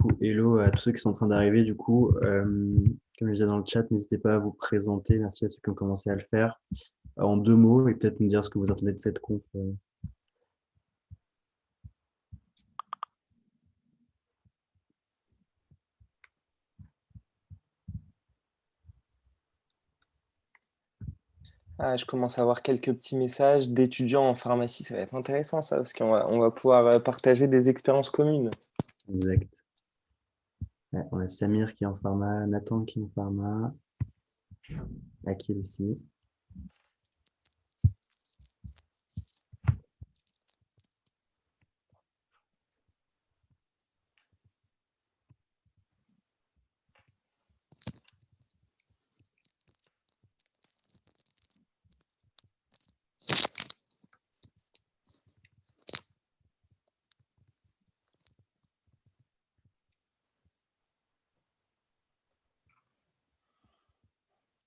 coup, hello à tous ceux qui sont en train d'arriver. Du coup, comme je disais dans le chat, n'hésitez pas à vous présenter. Merci à ceux qui ont commencé à le faire. En deux mots, et peut-être nous dire ce que vous attendez de cette conf. Ah, je commence à avoir quelques petits messages d'étudiants en pharmacie. Ça va être intéressant, ça, parce qu'on va pouvoir partager des expériences communes. Exact. Ouais, on a Samir qui est en pharma, Nathan qui est en pharma, Akil aussi.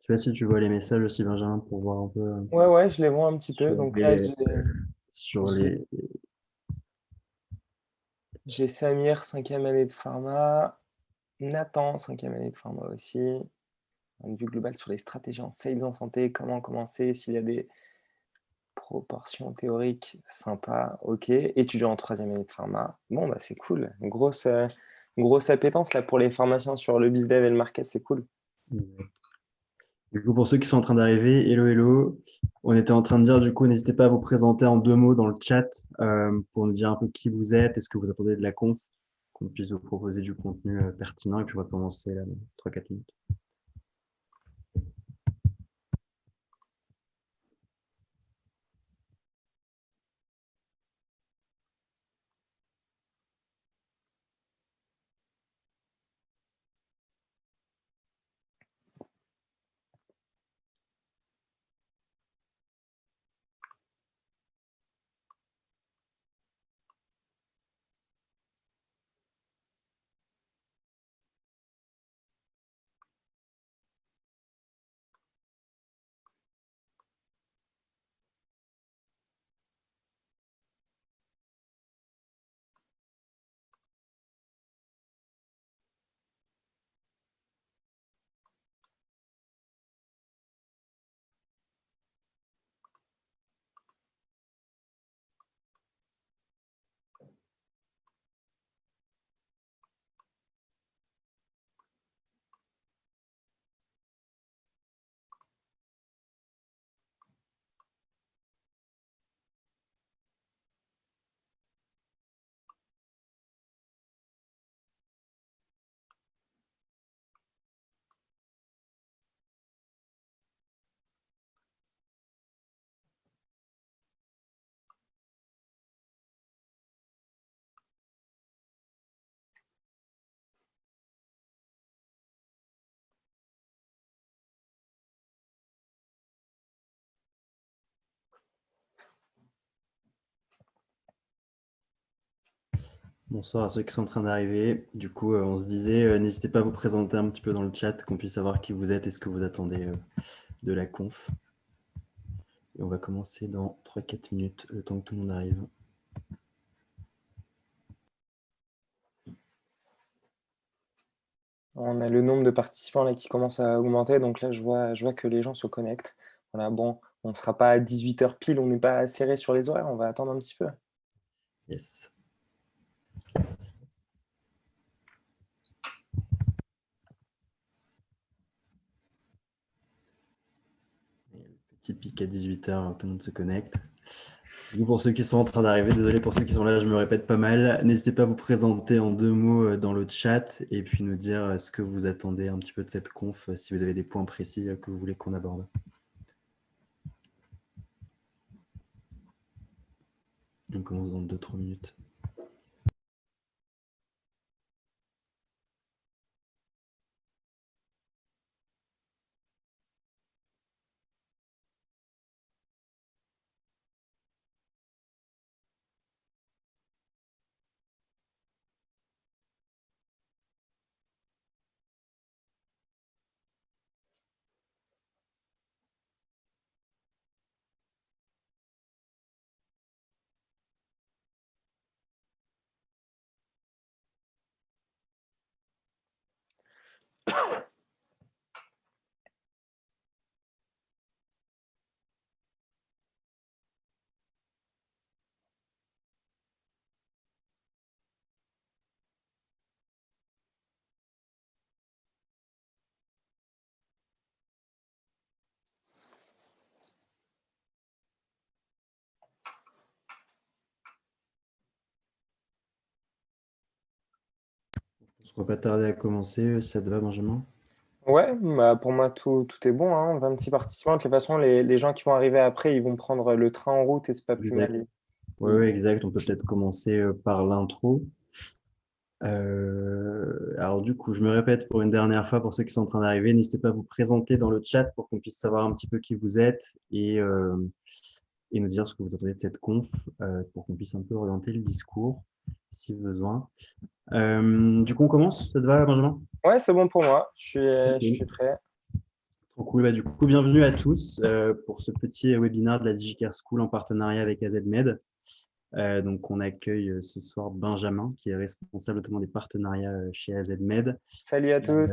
Je sais pas si tu vois les messages aussi, Benjamin, pour voir un peu Ouais, je les vois un petit peu. sur Donc là, les, sur j'ai les. j'ai Samir, cinquième année de pharma. Nathan, cinquième année de pharma aussi. Un vue globale sur les stratégies en sales en santé, comment commencer, s'il y a des proportions théoriques, sympa, ok. Étudiant en troisième année de pharma. Bon, bah c'est cool. Une grosse appétence là pour les pharmaciens sur le bizdev et le market, c'est cool. Du coup, pour ceux qui sont en train d'arriver, hello, hello. On était en train de dire, du coup, n'hésitez pas à vous présenter en deux mots dans le chat pour nous dire un peu qui vous êtes, est-ce que vous attendez de la conf, qu'on puisse vous proposer du contenu pertinent, et puis on va commencer là, dans 3-4 minutes. Bonsoir à ceux qui sont en train d'arriver. Du coup, on se disait, n'hésitez pas à vous présenter un petit peu dans le chat, qu'on puisse savoir qui vous êtes et ce que vous attendez de la conf. Et on va commencer dans 3-4 minutes, le temps que tout le monde arrive. On a le nombre de participants là qui commence à augmenter, donc là je vois que les gens se connectent. Voilà, bon, on ne sera pas à 18h pile, on n'est pas serré sur les horaires, on va attendre un petit peu. Yes. Petit pic à 18h, tout le monde se connecte. Du coup, pour ceux qui sont en train d'arriver, désolé pour ceux qui sont là, je me répète pas mal. N'hésitez pas à vous présenter en deux mots dans le chat et puis nous dire ce que vous attendez un petit peu de cette conf, si vous avez des points précis que vous voulez qu'on aborde. On commence dans 2-3 minutes. On ne va pas tarder à commencer. Ça te va, Benjamin? Ouais, bah, pour moi, tout est bon, hein. 26 participants. De toute façon, les gens qui vont arriver après, ils vont prendre le train en route et c'est pas plus Exact. mal. Oui, ouais, exact. On peut peut-être commencer par l'intro. Alors du coup, je me répète pour une dernière fois pour ceux qui sont en train d'arriver, n'hésitez pas à vous présenter dans le chat pour qu'on puisse savoir un petit peu qui vous êtes et nous dire ce que vous attendez de cette conf pour qu'on puisse un peu orienter le discours si besoin. Du coup, on commence. Ça te va, Benjamin? Ouais, c'est bon pour moi. Je Ok. suis prêt. Trop cool. Bah, du coup, bienvenue à tous pour ce petit webinaire de la DigiCare School en partenariat avec AZMed. Donc, on accueille ce soir Benjamin, qui est responsable notamment des partenariats chez AZMed. Salut à tous.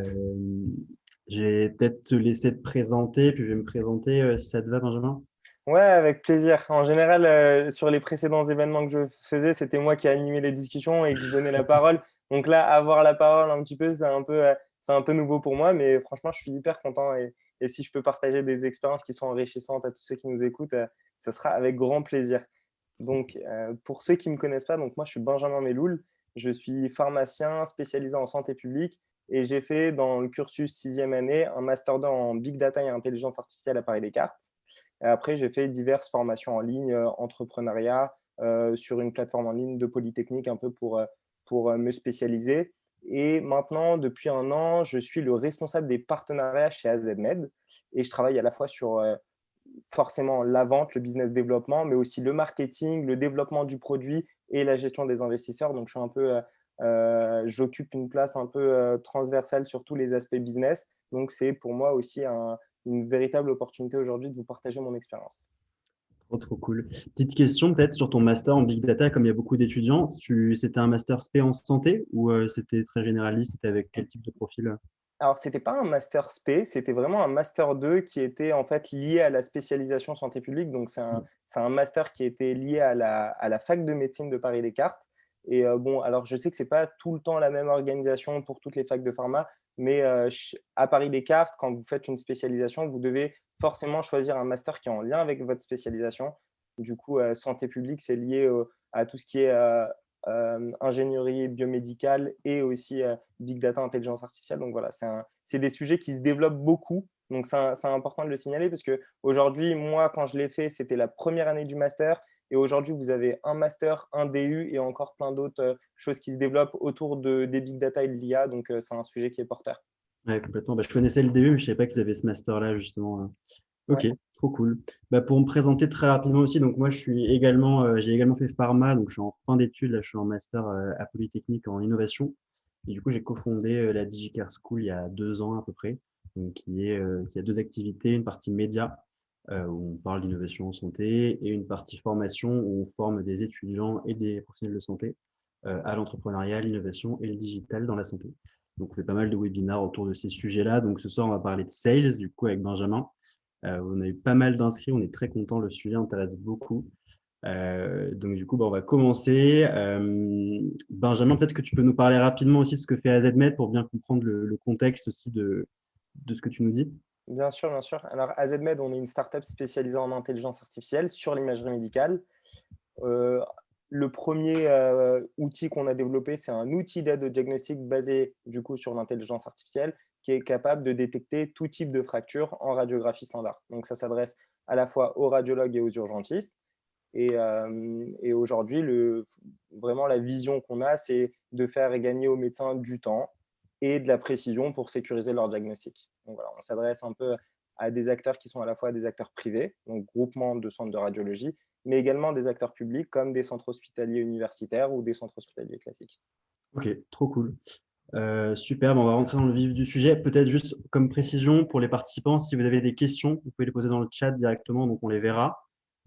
Je vais peut-être te laisser te présenter, puis je vais me présenter si ça te va, Benjamin. Ouais, avec plaisir. En général, sur les précédents événements que je faisais, c'était moi qui animais les discussions et que je donnais la parole. Donc là, avoir la parole un petit peu, c'est un peu nouveau pour moi, mais franchement, je suis hyper content et si je peux partager des expériences qui sont enrichissantes à tous ceux qui nous écoutent, ça sera avec grand plaisir. Donc, pour ceux qui ne me connaissent pas, donc moi, je suis Benjamin Meloul. Je suis pharmacien spécialisé en santé publique et j'ai fait dans le cursus 6e année un master 2 en Big Data et intelligence artificielle à Paris-Descartes. Et après, j'ai fait diverses formations en ligne, entrepreneuriat, sur une plateforme en ligne de Polytechnique un peu pour me spécialiser. Et maintenant, depuis 1 an, je suis le responsable des partenariats chez AZMed et je travaille à la fois sur forcément la vente, le business développement, mais aussi le marketing, le développement du produit et la gestion des investisseurs. Donc, je suis un peu, j'occupe une place un peu transversale sur tous les aspects business. Donc, c'est pour moi aussi une véritable opportunité aujourd'hui de vous partager mon expérience. Trop, trop cool. Petite question peut-être sur ton master en Big Data, comme il y a beaucoup d'étudiants. C'était un master spé en santé ou c'était très généraliste? C'était avec quel type de profil? Alors, c'était pas un master spé, c'était vraiment un master 2 qui était en fait lié à la spécialisation santé publique. Donc, c'est un master qui était lié à la fac de médecine de Paris-Descartes. Et bon, alors je sais que c'est pas tout le temps la même organisation pour toutes les facs de pharma, mais à Paris-Descartes, quand vous faites une spécialisation, vous devez forcément choisir un master qui est en lien avec votre spécialisation. Du coup, santé publique, c'est lié à tout ce qui est ingénierie biomédicale et aussi big data, intelligence artificielle. Donc voilà, c'est des sujets qui se développent beaucoup. Donc c'est important de le signaler parce qu'aujourd'hui, moi, quand je l'ai fait, c'était la première année du master. Et aujourd'hui, vous avez un master, un DU et encore plein d'autres choses qui se développent autour des big data et de l'IA. Donc c'est un sujet qui est porteur. Ouais, complètement. Bah, je connaissais le DU, mais je ne savais pas qu'ils avaient ce master-là, justement. Ouais. Ok, trop cool. Bah, pour me présenter très rapidement aussi, donc moi, j'ai également fait pharma, donc je suis en fin d'études, là, je suis en master à Polytechnique en innovation. Et du coup, j'ai cofondé la DigiCare School il y a 2 ans à peu près, donc qui a deux activités, une partie média, où on parle d'innovation en santé, et une partie formation, où on forme des étudiants et des professionnels de santé à l'entrepreneuriat, l'innovation et le digital dans la santé. Donc, on fait pas mal de webinaires autour de ces sujets-là. Donc, ce soir, on va parler de sales, du coup, avec Benjamin. On a eu pas mal d'inscrits, on est très content, le sujet intéresse beaucoup. Donc du coup, bah, on va commencer. Benjamin, peut-être que tu peux nous parler rapidement aussi de ce que fait AZMed pour bien comprendre le contexte aussi de ce que tu nous dis. Bien sûr, bien sûr. Alors, AZMed, on est une startup spécialisée en intelligence artificielle sur l'imagerie médicale. Heu, le premier outil qu'on a développé, c'est un outil d'aide au diagnostic basé, du coup, sur l'intelligence artificielle, qui est capable de détecter tout type de fracture en radiographie standard. Donc ça s'adresse à la fois aux radiologues et aux urgentistes et aujourd'hui, vraiment la vision qu'on a, c'est de faire gagner aux médecins du temps et de la précision pour sécuriser leur diagnostic. Donc voilà, on s'adresse un peu à des acteurs qui sont à la fois des acteurs privés, donc groupements de centres de radiologie, mais également des acteurs publics comme des centres hospitaliers universitaires ou des centres hospitaliers classiques. Ok, trop cool. Super, on va rentrer dans le vif du sujet. Peut-être juste comme précision pour les participants, si vous avez des questions, vous pouvez les poser dans le chat directement, donc on les verra.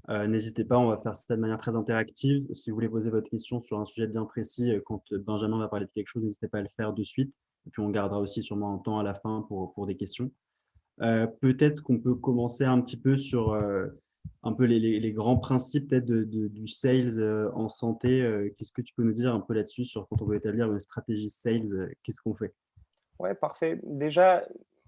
N'hésitez pas, on va faire ça de manière très interactive. Si vous voulez poser votre question sur un sujet bien précis, quand Benjamin va parler de quelque chose, n'hésitez pas à le faire de suite. Et puis, on gardera aussi sûrement un temps à la fin pour des questions. Peut-être qu'on peut commencer un petit peu sur un peu les grands principes peut-être du sales en santé. Qu'est-ce que tu peux nous dire un peu là-dessus sur quand on veut établir une stratégie sales, qu'est-ce qu'on fait? Ouais, parfait. Déjà,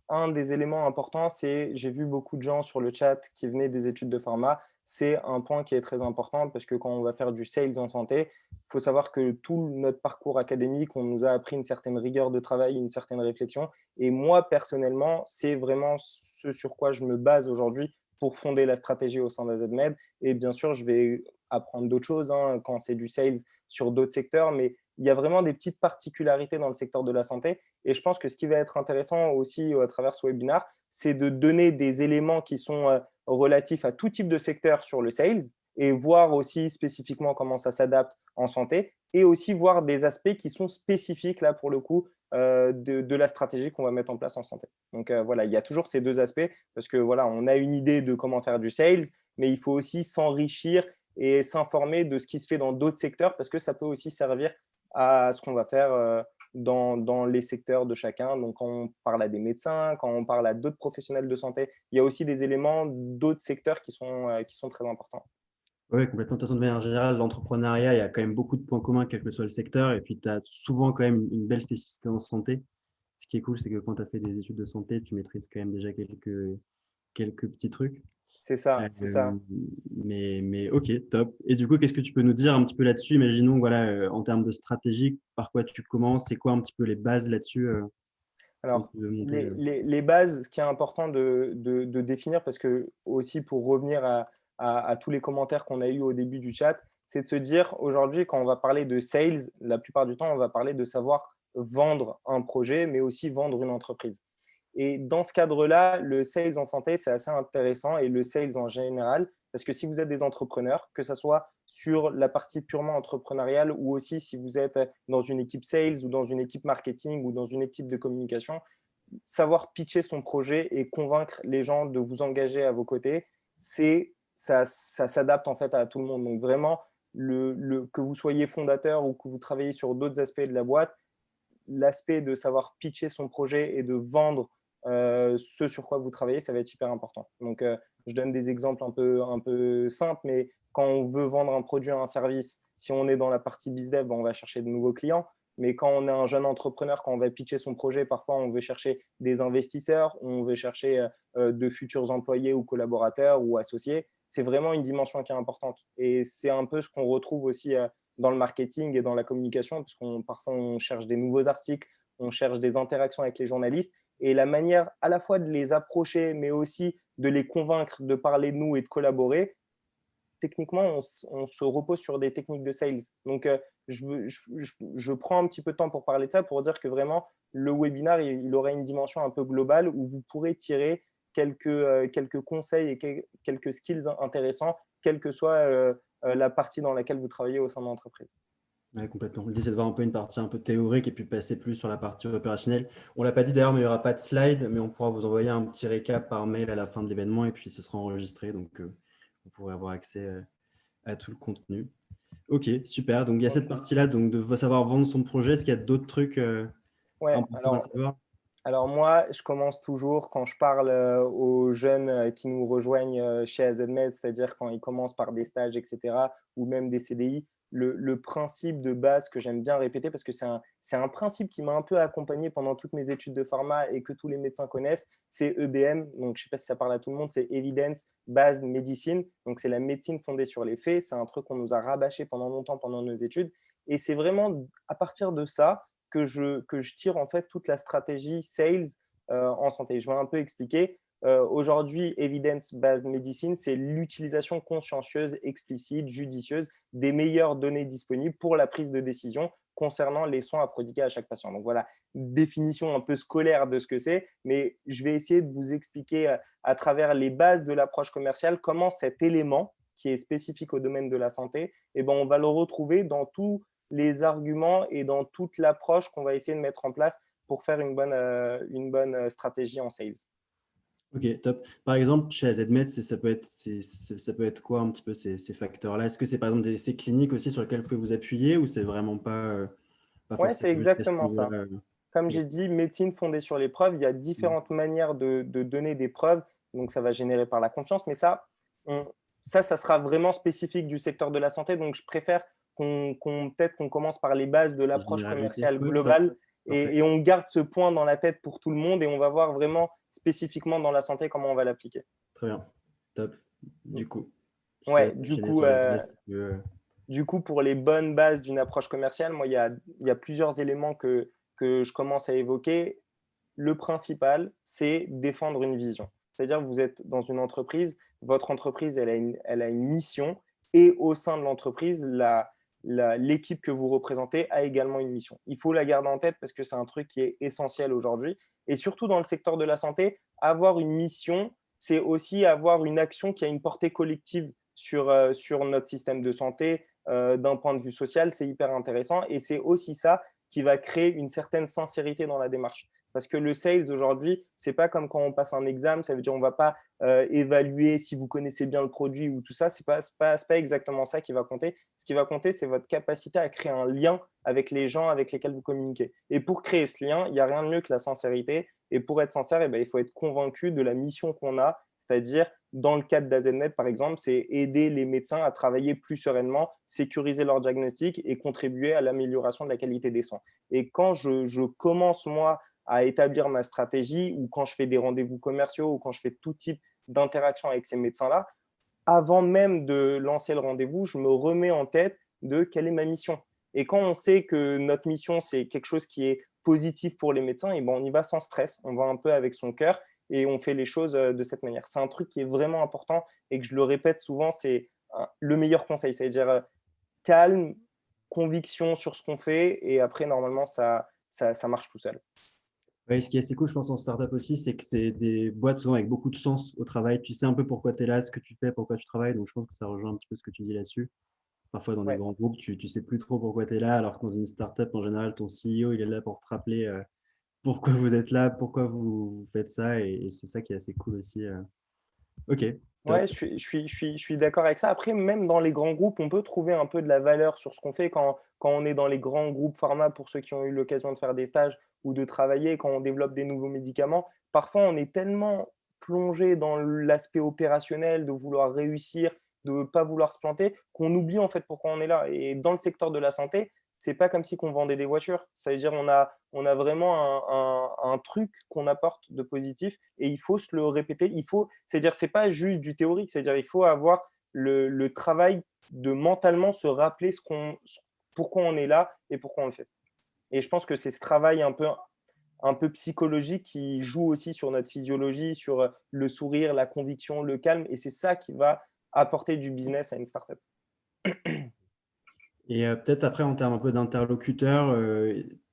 un des éléments importants, c'est j'ai vu beaucoup de gens sur le chat qui venaient des études de pharma. C'est un point qui est très important parce que quand on va faire du sales en santé, il faut savoir que tout notre parcours académique, on nous a appris une certaine rigueur de travail, une certaine réflexion. Et moi, personnellement, c'est vraiment ce sur quoi je me base aujourd'hui pour fonder la stratégie au sein d'AZMed. Et bien sûr, je vais apprendre d'autres choses hein, quand c'est du sales sur d'autres secteurs, mais il y a vraiment des petites particularités dans le secteur de la santé et je pense que ce qui va être intéressant aussi à travers ce webinaire, c'est de donner des éléments qui sont relatifs à tout type de secteur sur le sales et voir aussi spécifiquement comment ça s'adapte en santé et aussi voir des aspects qui sont spécifiques là pour le coup de la stratégie qu'on va mettre en place en santé. Donc voilà, il y a toujours ces deux aspects parce que voilà, on a une idée de comment faire du sales, mais il faut aussi s'enrichir et s'informer de ce qui se fait dans d'autres secteurs parce que ça peut aussi servir à ce qu'on va faire dans les secteurs de chacun. Donc, quand on parle à des médecins, quand on parle à d'autres professionnels de santé, il y a aussi des éléments d'autres secteurs qui sont très importants. Oui, complètement. De toute façon, de manière générale, l'entrepreneuriat, il y a quand même beaucoup de points communs, quel que soit le secteur. Et puis, tu as souvent quand même une belle spécificité en santé. Ce qui est cool, c'est que quand tu as fait des études de santé, tu maîtrises quand même déjà quelques petits trucs. C'est ça, c'est Euh, ça. mais ok, top. Et du coup, qu'est-ce que tu peux nous dire un petit peu là-dessus? Imaginons, voilà, en termes de stratégie, par quoi tu commences? C'est quoi un petit peu les bases là-dessus quand Alors, tu veux monter? les bases, ce qui est important de définir, parce que aussi pour revenir à tous les commentaires qu'on a eus au début du chat, c'est de se dire aujourd'hui, quand on va parler de sales, la plupart du temps, on va parler de savoir vendre un projet, mais aussi vendre une entreprise. Et dans ce cadre-là, le sales en santé, c'est assez intéressant et le sales en général, parce que si vous êtes des entrepreneurs, que ce soit sur la partie purement entrepreneuriale ou aussi si vous êtes dans une équipe sales ou dans une équipe marketing ou dans une équipe de communication, savoir pitcher son projet et convaincre les gens de vous engager à vos côtés, ça s'adapte en fait à tout le monde. Donc vraiment, que vous soyez fondateur ou que vous travaillez sur d'autres aspects de la boîte, l'aspect de savoir pitcher son projet et de vendre ce sur quoi vous travaillez, ça va être hyper important. Donc, je donne des exemples un peu simples, mais quand on veut vendre un produit ou un service, si on est dans la partie bizdev, ben, on va chercher de nouveaux clients. Mais quand on est un jeune entrepreneur, quand on va pitcher son projet, parfois on veut chercher des investisseurs, on veut chercher de futurs employés ou collaborateurs ou associés. C'est vraiment une dimension qui est importante. Et c'est un peu ce qu'on retrouve aussi dans le marketing et dans la communication, parce qu'on parfois on cherche des nouveaux articles, on cherche des interactions avec les journalistes, et la manière à la fois de les approcher, mais aussi de les convaincre de parler de nous et de collaborer, techniquement, on se repose sur des techniques de sales. Donc, je prends un petit peu de temps pour parler de ça, pour dire que vraiment, le webinaire, il aurait une dimension un peu globale où vous pourrez tirer quelques conseils et quelques skills intéressants, quelle que soit la partie dans laquelle vous travaillez au sein de l'entreprise. Ouais, complètement. L'idée, c'est de voir un peu une partie un peu théorique et puis passer plus sur la partie opérationnelle. On l'a pas dit d'ailleurs, mais il n'y aura pas de slide, mais on pourra vous envoyer un petit récap par mail à la fin de l'événement et puis ce sera enregistré, donc vous pourrez avoir accès à tout le contenu. Ok, super. Donc il y a cette Ok. partie-là, donc de savoir vendre son projet. Est-ce qu'il y a d'autres trucs Ouais, importants à savoir? alors moi, je commence toujours quand je parle aux jeunes qui nous rejoignent chez AZMed, c'est-à-dire quand ils commencent par des stages, etc., ou même des CDI, le principe de base que j'aime bien répéter, parce que c'est un principe qui m'a un peu accompagné pendant toutes mes études de pharma et que tous les médecins connaissent, c'est EBM. Donc, je ne sais pas si ça parle à tout le monde, c'est Evidence Based Medicine. Donc, c'est la médecine fondée sur les faits. C'est un truc qu'on nous a rabâché pendant longtemps pendant nos études. Et c'est vraiment à partir de ça que je tire en fait toute la stratégie sales en santé. Je vais un peu expliquer. Aujourd'hui, evidence-based medicine, c'est l'utilisation consciencieuse, explicite, judicieuse des meilleures données disponibles pour la prise de décision concernant les soins à prodiguer à chaque patient. Donc voilà, une définition un peu scolaire de ce que c'est, mais je vais essayer de vous expliquer à travers les bases de l'approche commerciale comment cet élément qui est spécifique au domaine de la santé, eh ben, on va le retrouver dans tout les arguments et dans toute l'approche qu'on va essayer de mettre en place pour faire une bonne stratégie en sales. Ok, top. Par exemple, chez AZMed, ça peut être quoi un petit peu ces facteurs-là? Est-ce que c'est par exemple des essais cliniques aussi sur lesquels vous pouvez vous appuyer ou c'est vraiment pas Ouais, c'est forcément jusqu'à ce exactement ça. niveau-là? comme Ok. j'ai dit, médecine fondée sur les preuves, il y a Mm. différentes manières de donner des preuves, donc ça va générer par la confiance, mais on ça sera vraiment spécifique du secteur de la santé, donc je préfère peut-être qu'on commence par les bases de Les l'approche généralités. commerciale Oui, top. globale Parfait. et on garde ce point dans la tête pour tout le monde et on va voir vraiment spécifiquement dans la santé comment on va l'appliquer. Très bien. Top. Du coup, je te Ouais, laisse enchaîner sur les bases si tu veux. du coup, pour les bonnes bases d'une approche commerciale, moi, il y a plusieurs éléments que je commence à évoquer. Le principal, c'est défendre une vision. C'est-à-dire que vous êtes dans une entreprise, votre entreprise, elle a une mission et au sein de l'entreprise, l'équipe que vous représentez a également une mission. Il faut la garder en tête parce que c'est un truc qui est essentiel aujourd'hui. Et surtout dans le secteur de la santé, avoir une mission, c'est aussi avoir une action qui a une portée collective sur notre système de santé. D'un point de vue social, c'est hyper intéressant et c'est aussi ça qui va créer une certaine sincérité dans la démarche. Parce que le sales aujourd'hui, c'est pas comme quand on passe un examen, ça veut dire on va pas évaluer si vous connaissez bien le produit ou tout ça, c'est pas exactement ça qui va compter. Ce qui va compter, c'est votre capacité à créer un lien avec les gens avec lesquels vous communiquez. Et pour créer ce lien, il n'y a rien de mieux que la sincérité. Et pour être sincère, eh ben, il faut être convaincu de la mission qu'on a, c'est-à-dire dans le cadre d'AZMed, par exemple, c'est aider les médecins à travailler plus sereinement, sécuriser leur diagnostic et contribuer à l'amélioration de la qualité des soins. Et quand je commence, moi, à établir ma stratégie ou quand je fais des rendez-vous commerciaux ou quand je fais tout type d'interaction avec ces médecins-là, avant même de lancer le rendez-vous, je me remets en tête de quelle est ma mission. Et quand on sait que notre mission, c'est quelque chose qui est positif pour les médecins, et ben on y va sans stress, on va un peu avec son cœur et on fait les choses de cette manière. C'est un truc qui est vraiment important et que je le répète souvent, c'est le meilleur conseil, c'est-à-dire calme, conviction sur ce qu'on fait et après, normalement, ça marche tout seul. Ouais, ce qui est assez cool, je pense, en startup aussi, c'est que c'est des boîtes souvent avec beaucoup de sens au travail. Tu sais un peu pourquoi tu es là, ce que tu fais, pourquoi tu travailles. Donc, je pense que ça rejoint un petit peu ce que tu dis là-dessus. Parfois, dans des Ouais. grands groupes, tu sais plus trop pourquoi tu es là, alors que dans une startup, en général, ton CEO, il est là pour te rappeler pourquoi vous êtes là, pourquoi vous faites ça. Et c'est ça qui est assez cool aussi. Ok, top. Ouais, je suis d'accord avec ça. Après, même dans les grands groupes, on peut trouver un peu de la valeur sur ce qu'on fait quand on est dans les grands groupes pharma, pour ceux qui ont eu l'occasion de faire des stages ou de travailler, quand on développe des nouveaux médicaments. Parfois, on est tellement plongé dans l'aspect opérationnel, de vouloir réussir, de ne pas vouloir se planter, qu'on oublie en fait pourquoi on est là. Et dans le secteur de la santé, c'est pas comme si qu'on vendait des voitures. Ça veut dire on a vraiment un truc qu'on apporte de positif et il faut se le répéter. C'est-à-dire, c'est pas juste du théorique, c'est-à-dire, il faut avoir le travail de mentalement se rappeler pourquoi on est là et pourquoi on le fait. Et je pense que c'est ce travail un peu psychologique qui joue aussi sur notre physiologie, sur le sourire, la conviction, le calme. Et c'est ça qui va apporter du business à une startup. Et peut-être après, en termes un peu d'interlocuteurs,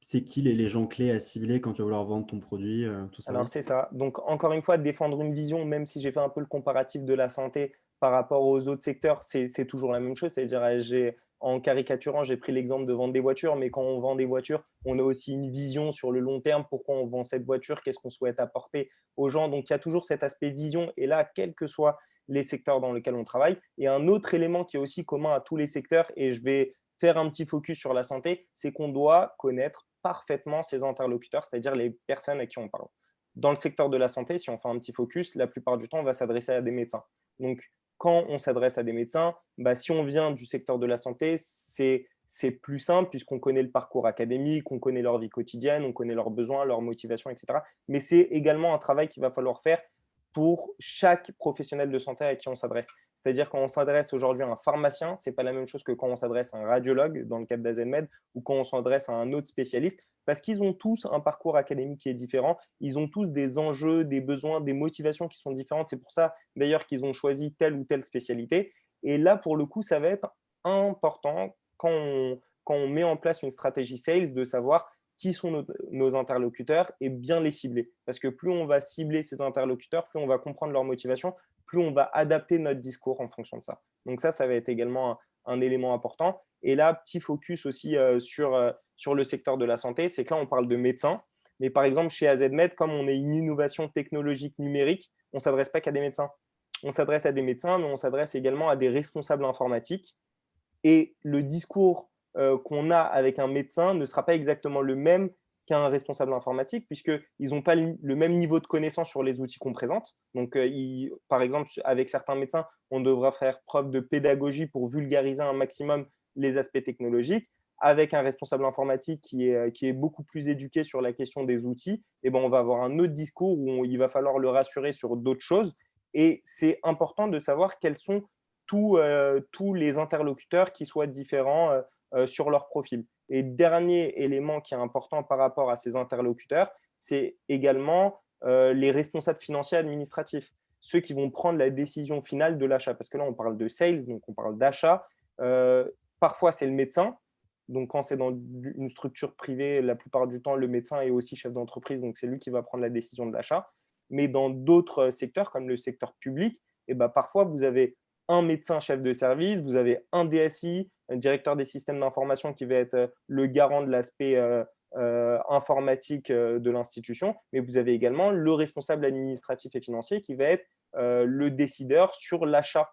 c'est qui les gens clés à cibler quand tu vas vouloir vendre ton produit, ton Alors, service? c'est ça. Donc, encore une fois, défendre une vision, même si j'ai fait un peu le comparatif de la santé par rapport aux autres secteurs, c'est toujours la même chose. C'est-à-dire, en caricaturant, j'ai pris l'exemple de vendre des voitures, mais quand on vend des voitures, on a aussi une vision sur le long terme. Pourquoi on vend cette voiture? Qu'est-ce qu'on souhaite apporter aux gens? Donc, il y a toujours cet aspect vision. Et là, quels que soient les secteurs dans lesquels on travaille. Et un autre élément qui est aussi commun à tous les secteurs, et je vais faire un petit focus sur la santé, c'est qu'on doit connaître parfaitement ses interlocuteurs, c'est-à-dire les personnes à qui on parle. Dans le secteur de la santé, si on fait un petit focus, la plupart du temps, on va s'adresser à des médecins. Donc, quand on s'adresse à des médecins, bah, si on vient du secteur de la santé, c'est plus simple puisqu'on connaît le parcours académique, on connaît leur vie quotidienne, on connaît leurs besoins, leurs motivations, etc. Mais c'est également un travail qu'il va falloir faire pour chaque professionnel de santé à qui on s'adresse. C'est-à-dire quand on s'adresse aujourd'hui à un pharmacien, ce n'est pas la même chose que quand on s'adresse à un radiologue dans le cadre d'AZMed ou quand on s'adresse à un autre spécialiste, parce qu'ils ont tous un parcours académique qui est différent, ils ont tous des enjeux, des besoins, des motivations qui sont différentes. C'est pour ça d'ailleurs qu'ils ont choisi telle ou telle spécialité. Et là, pour le coup, ça va être important quand on met en place une stratégie sales de savoir qui sont nos interlocuteurs et bien les cibler. Parce que plus on va cibler ces interlocuteurs, plus on va comprendre leur motivation, plus on va adapter notre discours en fonction de ça. Donc ça va être également un élément important. Et là, petit focus aussi sur le secteur de la santé, c'est que là, on parle de médecins. Mais par exemple, chez AZMed, comme on est une innovation technologique numérique, on ne s'adresse pas qu'à des médecins. On s'adresse à des médecins, mais on s'adresse également à des responsables informatiques et le discours qu'on a avec un médecin ne sera pas exactement le même qu'un responsable informatique, puisqu'ils n'ont pas le même niveau de connaissance sur les outils qu'on présente. Donc, par exemple, avec certains médecins, on devra faire preuve de pédagogie pour vulgariser un maximum les aspects technologiques. Avec un responsable informatique qui est beaucoup plus éduqué sur la question des outils, eh ben, on va avoir un autre discours où il va falloir le rassurer sur d'autres choses. Et c'est important de savoir quels sont tous les interlocuteurs qui soient différents sur leur profil. Et dernier élément qui est important par rapport à ces interlocuteurs, c'est également les responsables financiers administratifs, ceux qui vont prendre la décision finale de l'achat. Parce que là, on parle de sales, donc on parle d'achat. Parfois, c'est le médecin. Donc, quand c'est dans une structure privée, la plupart du temps, le médecin est aussi chef d'entreprise, donc c'est lui qui va prendre la décision de l'achat. Mais dans d'autres secteurs, comme le secteur public, eh ben, parfois, vous avez un médecin chef de service, vous avez un DSI, un directeur des systèmes d'information qui va être le garant de l'aspect informatique de l'institution, mais vous avez également le responsable administratif et financier qui va être le décideur sur l'achat.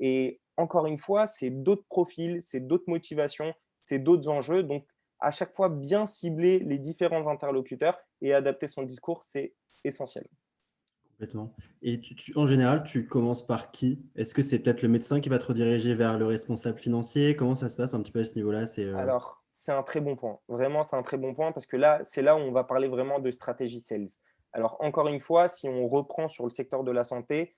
Et encore une fois, c'est d'autres profils, c'est d'autres motivations, c'est d'autres enjeux. Donc, à chaque fois, bien cibler les différents interlocuteurs et adapter son discours, c'est essentiel. Complètement. Et en général, tu commences par qui? Est-ce que c'est peut-être le médecin qui va te rediriger vers le responsable financier? Comment ça se passe un petit peu à ce niveau-là? Alors, c'est un très bon point. Vraiment, c'est un très bon point parce que là, c'est là où on va parler vraiment de stratégie sales. Alors, encore une fois, si on reprend sur le secteur de la santé,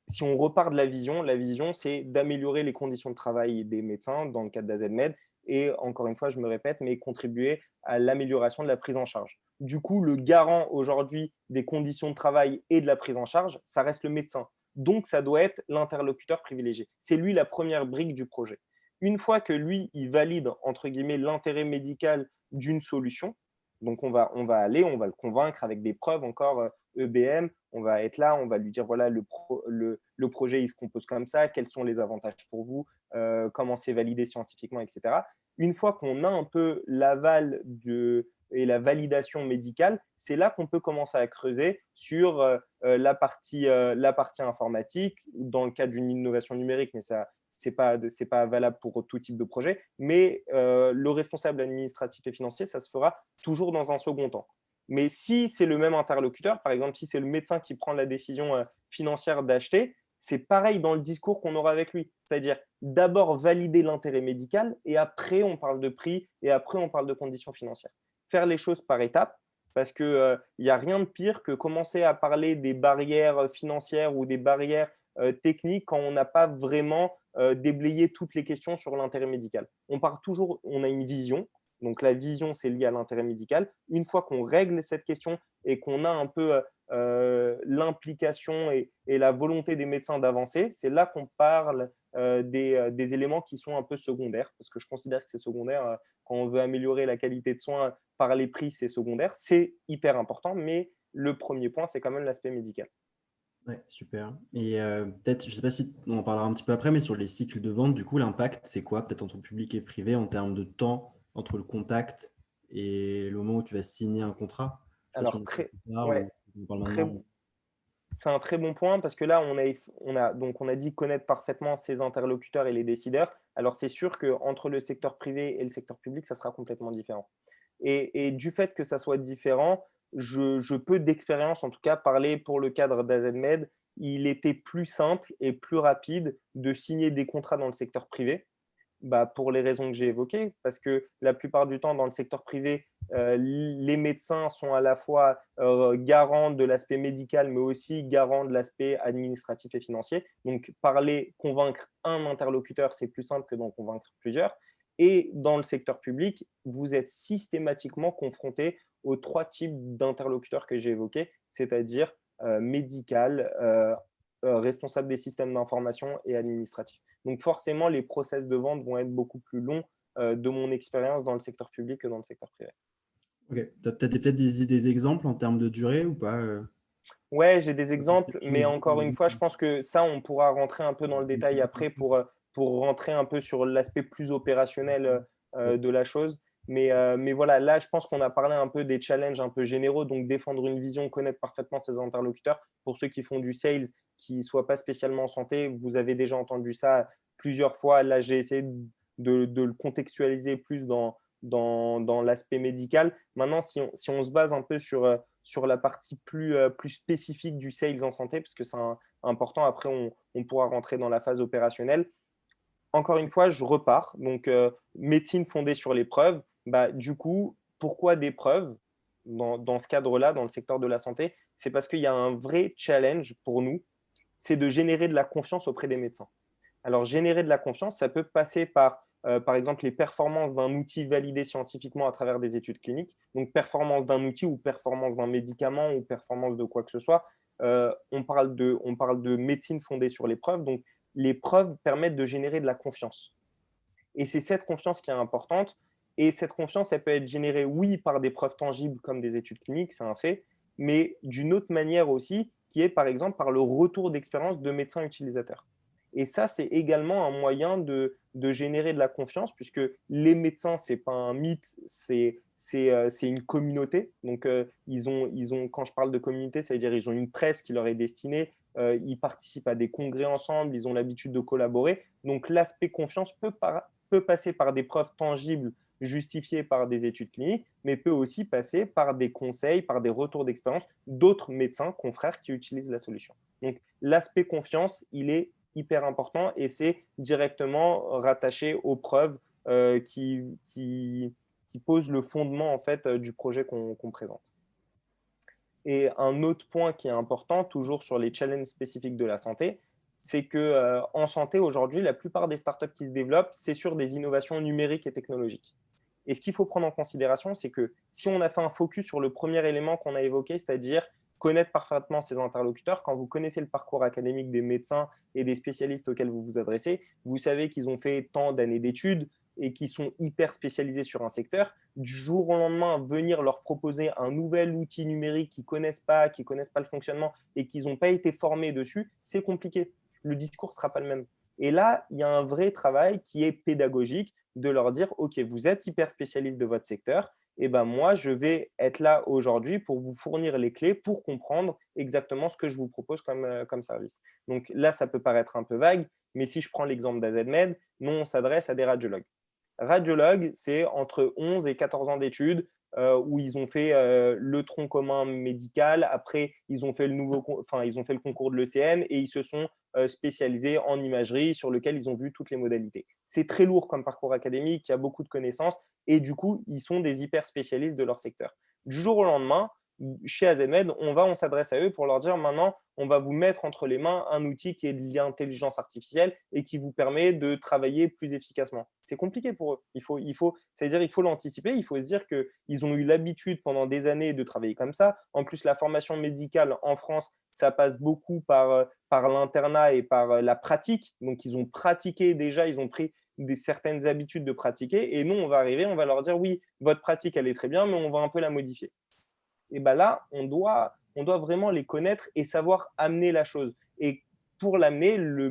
si on repart de la vision, c'est d'améliorer les conditions de travail des médecins dans le cadre d'AZMed et encore une fois, je me répète, mais contribuer à l'amélioration de la prise en charge. Du coup, le garant aujourd'hui des conditions de travail et de la prise en charge, ça reste le médecin. Donc, ça doit être l'interlocuteur privilégié. C'est lui la première brique du projet. Une fois que lui, il valide, entre guillemets, l'intérêt médical d'une solution, donc on va aller, on va le convaincre avec des preuves encore EBM, on va être là, on va lui dire voilà, le projet il se compose comme ça, quels sont les avantages pour vous, comment c'est validé scientifiquement, etc. Une fois qu'on a un peu l'aval et la validation médicale, c'est là qu'on peut commencer à creuser sur la partie informatique, dans le cadre d'une innovation numérique, mais ça, c'est pas valable pour tout type de projet. Mais le responsable administratif et financier, ça se fera toujours dans un second temps. Mais si c'est le même interlocuteur, par exemple, si c'est le médecin qui prend la décision financière d'acheter, c'est pareil dans le discours qu'on aura avec lui. C'est-à-dire d'abord valider l'intérêt médical et après on parle de prix et après on parle de conditions financières. Faire les choses par étapes parce qu'il n'y a rien de pire que commencer à parler des barrières financières ou des barrières techniques quand on n'a pas vraiment déblayé toutes les questions sur l'intérêt médical. On part toujours, on a une vision, donc la vision, c'est lié à l'intérêt médical. Une fois qu'on règle cette question et qu'on a un peu l'implication et la volonté des médecins d'avancer, c'est là qu'on parle des éléments qui sont un peu secondaires, parce que je considère que c'est secondaire. Quand on veut améliorer la qualité de soins par les prix, c'est secondaire. C'est hyper important, mais le premier point, c'est quand même l'aspect médical. Ouais, super. Et peut-être, je ne sais pas si on en parlera un petit peu après, mais sur les cycles de vente, du coup, l'impact, c'est quoi, peut-être entre public et privé, en termes de temps entre le contact et le moment où tu vas signer un contrat? Je sais pas si on Alors, en parle plus tard ouais, ou on en parle très, maintenant. c'est un très bon point parce que là, donc on a dit connaître parfaitement ses interlocuteurs et les décideurs. Alors, c'est sûr qu'entre le secteur privé et le secteur public, ça sera complètement différent. Et du fait que ça soit différent, je peux d'expérience, en tout cas, parler pour le cadre d'AZMed. Il était plus simple et plus rapide de signer des contrats dans le secteur privé bah, pour les raisons que j'ai évoquées, parce que la plupart du temps, dans le secteur privé, les médecins sont à la fois garants de l'aspect médical, mais aussi garants de l'aspect administratif et financier. Donc, parler, convaincre un interlocuteur, c'est plus simple que d'en convaincre plusieurs. Et dans le secteur public, vous êtes systématiquement confronté aux trois types d'interlocuteurs que j'ai évoqués, c'est-à-dire médical, responsable des systèmes d'information et administratif. Donc forcément, les process de vente vont être beaucoup plus longs de mon expérience dans le secteur public que dans le secteur privé. Ok, tu as peut-être des exemples en termes de durée ou pas Ouais, j'ai des exemples, tu mais me dis- encore une fois, je pense que ça, on pourra rentrer un peu dans le détail après pour rentrer un peu sur l'aspect plus opérationnel de la chose. Mais voilà, là, je pense qu'on a parlé un peu des challenges un peu généraux, donc défendre une vision, connaître parfaitement ses interlocuteurs. Pour ceux qui font du sales, qui ne soient pas spécialement en santé, vous avez déjà entendu ça plusieurs fois. Là, j'ai essayé de le contextualiser plus dans l'aspect médical. Maintenant, si on se base un peu sur la partie plus spécifique du sales en santé, parce que c'est important, après, on pourra rentrer dans la phase opérationnelle. Encore une fois, je repars. Donc, médecine fondée sur les preuves. Bah, du coup, pourquoi des preuves dans ce cadre-là, dans le secteur de la santé? C'est parce qu'il y a un vrai challenge pour nous, c'est de générer de la confiance auprès des médecins. Alors, générer de la confiance, ça peut passer par exemple, les performances d'un outil validé scientifiquement à travers des études cliniques. Donc, performance d'un outil ou performance d'un médicament ou performance de quoi que ce soit. On parle de médecine fondée sur les preuves. Donc, les preuves permettent de générer de la confiance. Et c'est cette confiance qui est importante. Et cette confiance, elle peut être générée, oui, par des preuves tangibles comme des études cliniques, c'est un fait, mais d'une autre manière aussi, qui est par exemple par le retour d'expérience de médecins utilisateurs. Et ça, c'est également un moyen de générer de la confiance, puisque les médecins, ce n'est pas un mythe, c'est une communauté. Donc, quand je parle de communauté, ça veut dire qu'ils ont une presse qui leur est destinée, ils participent à des congrès ensemble, ils ont l'habitude de collaborer. Donc, l'aspect confiance peut passer par des preuves tangibles justifiées par des études cliniques, mais peut aussi passer par des conseils, par des retours d'expérience d'autres médecins, confrères qui utilisent la solution. Donc, l'aspect confiance, il est hyper important et c'est directement rattaché aux preuves qui posent le fondement en fait, du projet qu'on présente. Et un autre point qui est important, toujours sur les challenges spécifiques de la santé, c'est que en santé aujourd'hui, la plupart des startups qui se développent, c'est sur des innovations numériques et technologiques. Et ce qu'il faut prendre en considération, c'est que si on a fait un focus sur le premier élément qu'on a évoqué, c'est-à-dire connaître parfaitement ses interlocuteurs, quand vous connaissez le parcours académique des médecins et des spécialistes auxquels vous vous adressez, vous savez qu'ils ont fait tant d'années d'études et qui sont hyper spécialisés sur un secteur, du jour au lendemain, venir leur proposer un nouvel outil numérique qu'ils ne connaissent pas le fonctionnement et qu'ils n'ont pas été formés dessus, c'est compliqué. Le discours ne sera pas le même. Et là, il y a un vrai travail qui est pédagogique de leur dire, OK, vous êtes hyper spécialiste de votre secteur, et ben moi, je vais être là aujourd'hui pour vous fournir les clés pour comprendre exactement ce que je vous propose comme service. Donc là, ça peut paraître un peu vague, mais si je prends l'exemple d'AZMed, nous, on s'adresse à des radiologues. Radiologue, c'est entre 11 et 14 ans d'études où ils ont fait le tronc commun médical. Après, ils ont fait ils ont fait le concours de l'ECN et ils se sont spécialisés en imagerie sur lequel ils ont vu toutes les modalités. C'est très lourd comme parcours académique, il y a beaucoup de connaissances et du coup, ils sont des hyper spécialistes de leur secteur. Du jour au lendemain, chez AZMed, on s'adresse à eux pour leur dire maintenant, on va vous mettre entre les mains un outil qui est de l'intelligence artificielle et qui vous permet de travailler plus efficacement. C'est compliqué pour eux. C'est-à-dire il faut l'anticiper, il faut se dire qu'ils ont eu l'habitude pendant des années de travailler comme ça. En plus, la formation médicale en France, ça passe beaucoup par l'internat et par la pratique. Donc, ils ont pratiqué déjà, ils ont pris certaines habitudes de pratiquer. Et nous, on va arriver, on va leur dire, oui, votre pratique, elle est très bien, mais on va un peu la modifier. Et ben là, on doit vraiment les connaître et savoir amener la chose. Et pour l'amener, le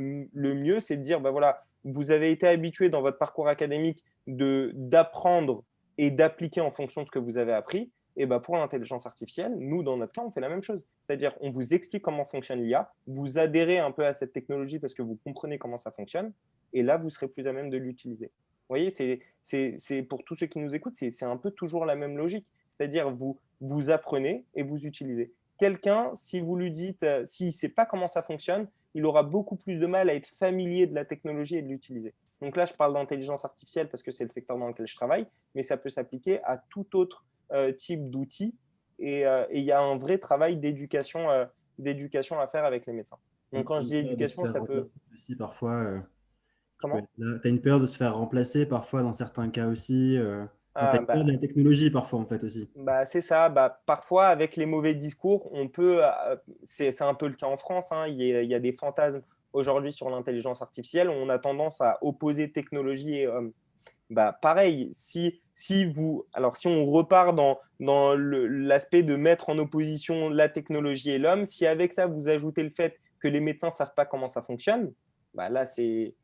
mieux, c'est de dire, ben voilà, vous avez été habitué dans votre parcours académique d'apprendre et d'appliquer en fonction de ce que vous avez appris. Et ben pour l'intelligence artificielle, nous, dans notre cas, on fait la même chose. C'est-à-dire, on vous explique comment fonctionne l'IA, vous adhérez un peu à cette technologie parce que vous comprenez comment ça fonctionne, et là, vous serez plus à même de l'utiliser. Vous voyez, c'est pour tous ceux qui nous écoutent, c'est un peu toujours la même logique. C'est-à-dire, vous apprenez et vous utilisez. Quelqu'un, si vous lui dites, s'il ne sait pas comment ça fonctionne, il aura beaucoup plus de mal à être familier de la technologie et de l'utiliser. Donc là, je parle d'intelligence artificielle parce que c'est le secteur dans lequel je travaille, mais ça peut s'appliquer à tout autre type d'outils. Et il y a un vrai travail d'éducation à faire avec les médecins. Donc quand je dis Une peur de se éducation, faire ça peut… remplacer aussi parfois. Tu Comment? as une peur de se faire remplacer parfois dans certains cas aussi. Enfin, tu as Ah, une peur de la technologie parfois en fait aussi. bah, c'est ça. Bah, parfois, avec les mauvais discours, c'est un peu le cas en France, hein, il y a des fantasmes aujourd'hui sur l'intelligence artificielle. On a tendance à opposer technologie et homme. Bah, pareil, si on repart dans l'aspect de mettre en opposition la technologie et l'homme, si avec ça vous ajoutez le fait que les médecins ne savent pas comment ça fonctionne, bah c'est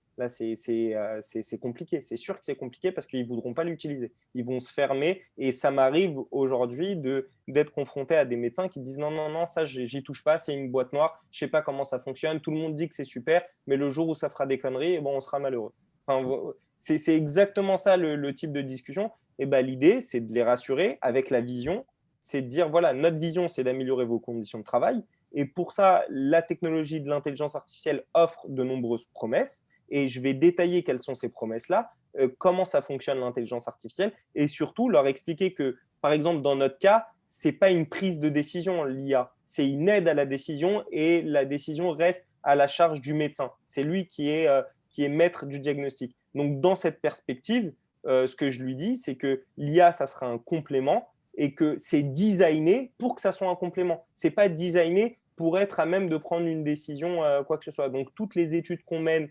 compliqué. C'est sûr que c'est compliqué parce qu'ils ne voudront pas l'utiliser. Ils vont se fermer et ça m'arrive aujourd'hui d'être confronté à des médecins qui disent non, non, non, ça, j'y touche pas, c'est une boîte noire, je ne sais pas comment ça fonctionne, tout le monde dit que c'est super, mais le jour où ça fera des conneries, bon, on sera malheureux. Enfin, c'est exactement ça le type de discussion. Et ben, l'idée, c'est de les rassurer avec la vision, c'est de dire, voilà, notre vision, c'est d'améliorer vos conditions de travail. Et pour ça, la technologie de l'intelligence artificielle offre de nombreuses promesses. Et je vais détailler quelles sont ces promesses-là, comment ça fonctionne l'intelligence artificielle, et surtout leur expliquer que, par exemple, dans notre cas, ce n'est pas une prise de décision, l'IA, c'est une aide à la décision et la décision reste à la charge du médecin. C'est lui qui est maître du diagnostic. Donc, dans cette perspective, ce que je lui dis, c'est que l'IA, ça sera un complément et que c'est designé pour que ça soit un complément. Ce n'est pas designé pour être à même de prendre une décision, quoi que ce soit. Donc, toutes les études qu'on mène,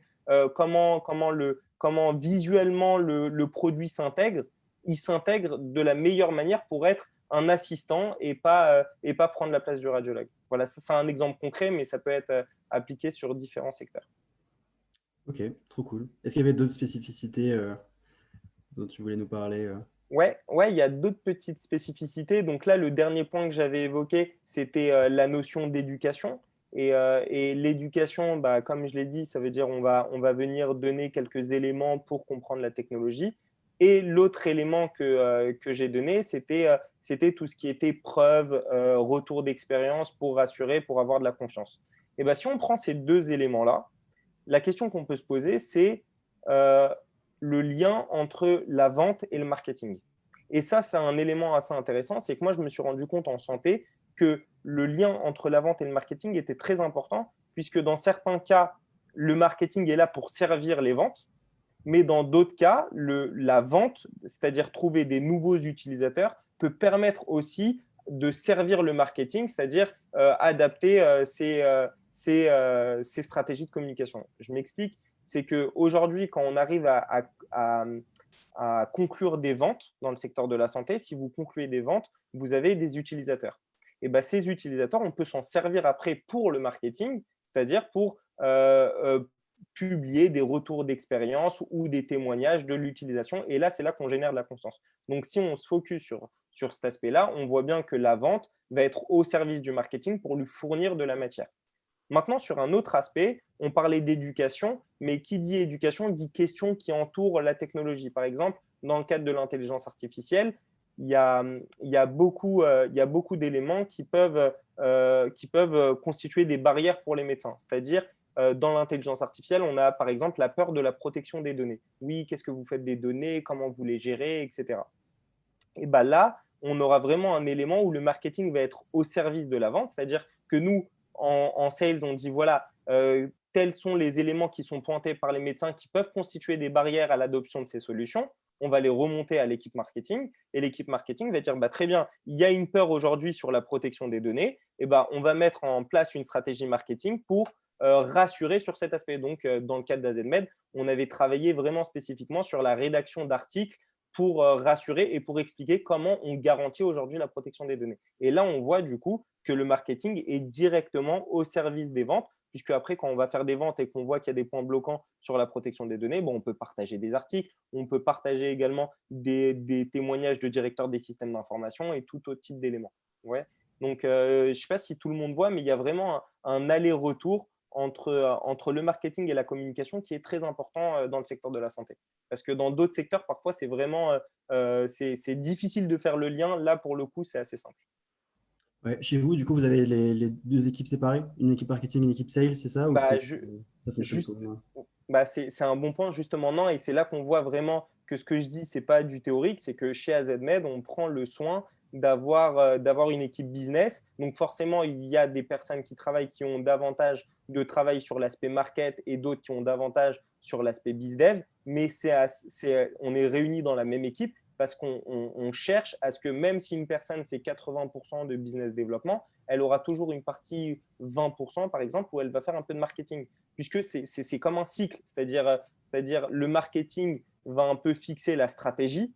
comment visuellement le produit s'intègre, il s'intègre de la meilleure manière pour être un assistant et pas prendre la place du radiologue. Voilà, ça c'est un exemple concret, mais ça peut être appliqué sur différents secteurs. Ok, trop cool. Est-ce qu'il y avait d'autres spécificités dont tu voulais nous parler Ouais, ouais, il y a d'autres petites spécificités. Donc là, le dernier point que j'avais évoqué, c'était la notion d'éducation. Et l'éducation, bah, comme je l'ai dit, ça veut dire on va venir donner quelques éléments pour comprendre la technologie. Et l'autre élément que j'ai donné, c'était tout ce qui était preuve, retour d'expérience pour rassurer, pour avoir de la confiance. Et bah, si on prend ces deux éléments-là, la question qu'on peut se poser, c'est euh, le lien entre la vente et le marketing. Et ça, c'est un élément assez intéressant, c'est que moi, je me suis rendu compte en santé que le lien entre la vente et le marketing était très important, puisque dans certains cas, le marketing est là pour servir les ventes, mais dans d'autres cas, la vente, c'est-à-dire trouver des nouveaux utilisateurs, peut permettre aussi de servir le marketing, c'est-à-dire adapter ses stratégies de communication. Je m'explique, c'est qu'aujourd'hui, quand on arrive à conclure des ventes dans le secteur de la santé, si vous concluez des ventes, vous avez des utilisateurs. Et ben, ces utilisateurs, on peut s'en servir après pour le marketing, c'est-à-dire pour publier des retours d'expérience ou des témoignages de l'utilisation. Et là, c'est là qu'on génère de la confiance. Donc, si on se focus sur cet aspect-là, on voit bien que la vente va être au service du marketing pour lui fournir de la matière. Maintenant, sur un autre aspect, on parlait d'éducation, mais qui dit éducation dit questions qui entourent la technologie. Par exemple, dans le cadre de l'intelligence artificielle, il y a beaucoup d'éléments qui peuvent constituer des barrières pour les médecins. C'est-à-dire, dans l'intelligence artificielle, on a par exemple la peur de la protection des données. Oui, qu'est-ce que vous faites des données, comment vous les gérez, etc. Et bien là, on aura vraiment un élément où le marketing va être au service de la vente, c'est-à-dire que nous, en sales, on dit voilà, tels sont les éléments qui sont pointés par les médecins qui peuvent constituer des barrières à l'adoption de ces solutions. On va les remonter à l'équipe marketing et l'équipe marketing va dire bah, très bien, il y a une peur aujourd'hui sur la protection des données, et ben, on va mettre en place une stratégie marketing pour rassurer sur cet aspect. Donc, dans le cadre d'AZMed, on avait travaillé vraiment spécifiquement sur la rédaction d'articles pour rassurer et pour expliquer comment on garantit aujourd'hui la protection des données. Et là, on voit du coup que le marketing est directement au service des ventes, puisque après, quand on va faire des ventes et qu'on voit qu'il y a des points bloquants sur la protection des données, bon, on peut partager des articles, on peut partager également des témoignages de directeurs des systèmes d'information et tout autre type d'éléments. Ouais. Donc, je ne sais pas si tout le monde voit, mais il y a vraiment un aller-retour entre le marketing et la communication qui est très important dans le secteur de la santé. Parce que dans d'autres secteurs, parfois, c'est vraiment c'est difficile de faire le lien. Là, pour le coup, c'est assez simple. Ouais. Chez vous, du coup, vous avez les deux équipes séparées? Une équipe marketing, une équipe sales, c'est ça? Ou Bah, ça fonctionne juste, comment? bah, c'est un bon point, justement, non. Et c'est là qu'on voit vraiment que ce que je dis, c'est pas du théorique, c'est que chez AZMed, on prend le soin d'avoir une équipe business. Donc, forcément, il y a des personnes qui travaillent qui ont davantage de travail sur l'aspect market et d'autres qui ont davantage sur l'aspect bizdev. Mais on est réunis dans la même équipe parce qu'on cherche à ce que même si une personne fait 80% de business développement, elle aura toujours une partie 20%, par exemple, où elle va faire un peu de marketing, puisque c'est comme un cycle, c'est-à-dire le marketing va un peu fixer la stratégie,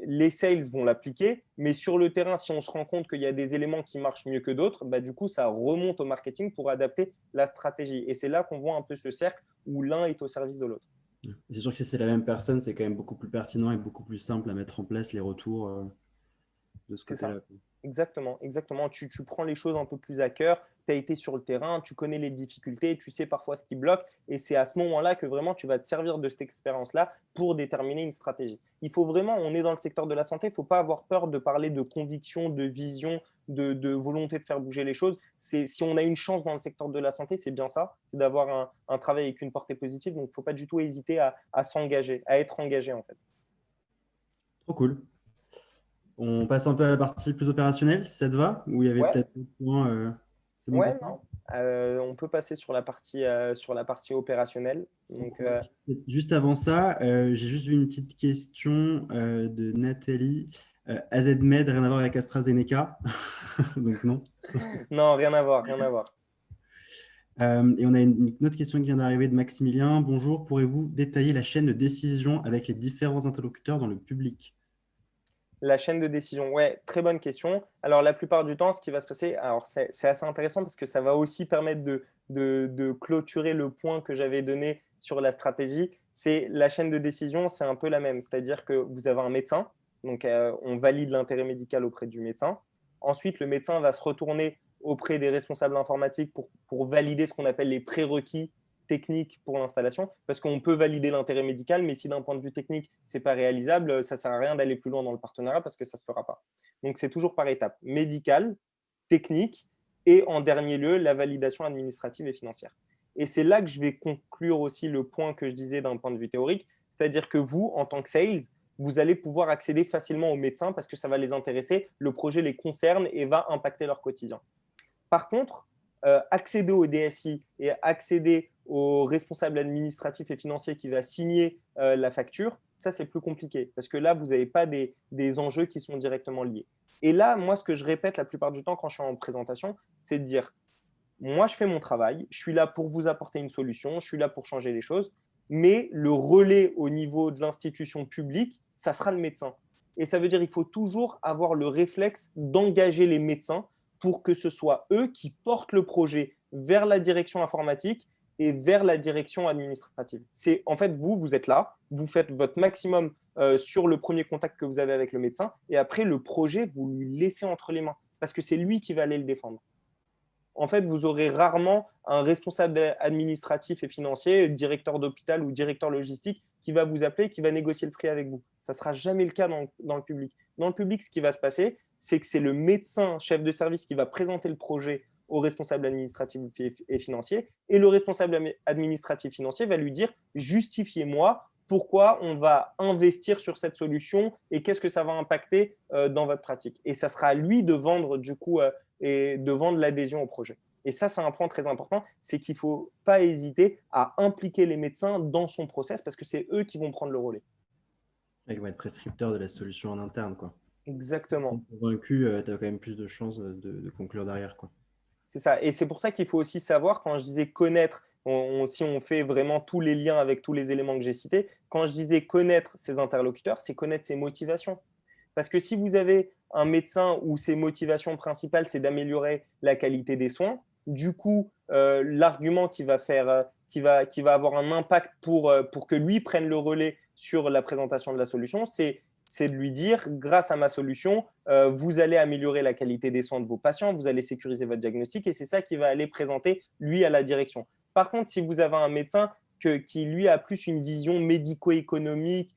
les sales vont l'appliquer, mais sur le terrain, si on se rend compte qu'il y a des éléments qui marchent mieux que d'autres, bah, du coup, ça remonte au marketing pour adapter la stratégie. Et c'est là qu'on voit un peu ce cercle où l'un est au service de l'autre. C'est sûr que si c'est la même personne, c'est quand même beaucoup plus pertinent et beaucoup plus simple à mettre en place les retours de ce C'est ça. côté-là. Exactement, exactement. Tu prends les choses un peu plus à cœur, tu as été sur le terrain, tu connais les difficultés, tu sais parfois ce qui bloque et c'est à ce moment-là que vraiment tu vas te servir de cette expérience-là pour déterminer une stratégie. Il faut vraiment, on est dans le secteur de la santé, il ne faut pas avoir peur de parler de conviction, de vision, de volonté de faire bouger les choses. Si on a une chance dans le secteur de la santé, c'est bien ça, c'est d'avoir un travail avec une portée positive. Donc, il ne faut pas du tout hésiter à s'engager, à être engagé en fait. Trop cool. On passe un peu à la partie plus opérationnelle, si ça te va, où il y avait Ouais, peut-être un point. C'est bon ouais, pour toi? non. On peut passer sur la partie opérationnelle. Donc, Juste avant ça, j'ai juste vu une petite question de Nathalie. AZMed, rien à voir avec AstraZeneca. Donc non. non, rien à voir, rien à voir. Et on a une autre question qui vient d'arriver de Maximilien. Bonjour, pourrez-vous détailler la chaîne de décision avec les différents interlocuteurs dans le public? La chaîne de décision, ouais, très bonne question. Alors, la plupart du temps, ce qui va se passer, alors c'est assez intéressant parce que ça va aussi permettre de clôturer le point que j'avais donné sur la stratégie. C'est la chaîne de décision, c'est un peu la même. C'est-à-dire que vous avez un médecin, donc on valide l'intérêt médical auprès du médecin. Ensuite, le médecin va se retourner auprès des responsables informatiques pour valider ce qu'on appelle les prérequis techniques pour l'installation, parce qu'on peut valider l'intérêt médical, mais si d'un point de vue technique, ce n'est pas réalisable, ça ne sert à rien d'aller plus loin dans le partenariat parce que ça ne se fera pas. Donc, c'est toujours par étapes, médical, technique, et en dernier lieu, la validation administrative et financière. Et c'est là que je vais conclure aussi le point que je disais d'un point de vue théorique, c'est-à-dire que vous, en tant que sales, vous allez pouvoir accéder facilement aux médecins parce que ça va les intéresser, le projet les concerne et va impacter leur quotidien. Par contre, accéder au DSI et accéder au responsable administratif et financier qui va signer la facture, ça, c'est plus compliqué parce que là, vous n'avez pas des enjeux qui sont directement liés. Et là, moi, ce que je répète la plupart du temps quand je suis en présentation, c'est de dire, moi, je fais mon travail, je suis là pour vous apporter une solution, je suis là pour changer les choses, mais le relais au niveau de l'institution publique, ça sera le médecin. Et ça veut dire qu'il faut toujours avoir le réflexe d'engager les médecins pour que ce soit eux qui portent le projet vers la direction informatique et vers la direction administrative. C'est en fait vous êtes là, vous faites votre maximum sur le premier contact que vous avez avec le médecin et après le projet vous lui laissez entre les mains parce que c'est lui qui va aller le défendre. En fait, vous aurez rarement un responsable administratif et financier, directeur d'hôpital ou directeur logistique qui va vous appeler, qui va négocier le prix avec vous. Ça ne sera jamais le cas dans le public. Dans le public, ce qui va se passer, c'est que c'est le médecin chef de service qui va présenter le projet au responsable administratif et financier, et le responsable administratif financier va lui dire justifiez-moi pourquoi on va investir sur cette solution et qu'est-ce que ça va impacter dans votre pratique. Et ça sera à lui de vendre du coup et de vendre l'adhésion au projet. Et ça, c'est un point très important, c'est qu'il ne faut pas hésiter à impliquer les médecins dans son process parce que c'est eux qui vont prendre le relais. Ils vont être prescripteurs de la solution en interne, quoi. Exactement. Convaincu, tu as quand même plus de chances de conclure derrière, quoi. C'est ça. Et c'est pour ça qu'il faut aussi savoir, quand je disais connaître, si on fait vraiment tous les liens avec tous les éléments que j'ai cités, quand je disais connaître ses interlocuteurs, c'est connaître ses motivations. Parce que si vous avez un médecin où ses motivations principales, c'est d'améliorer la qualité des soins, du coup, l'argument qui va avoir un impact pour que lui prenne le relais sur la présentation de la solution, c'est de lui dire, grâce à ma solution, vous allez améliorer la qualité des soins de vos patients, vous allez sécuriser votre diagnostic et c'est ça qui va aller présenter, lui, à la direction. Par contre, si vous avez un médecin qui, lui, a plus une vision médico-économique,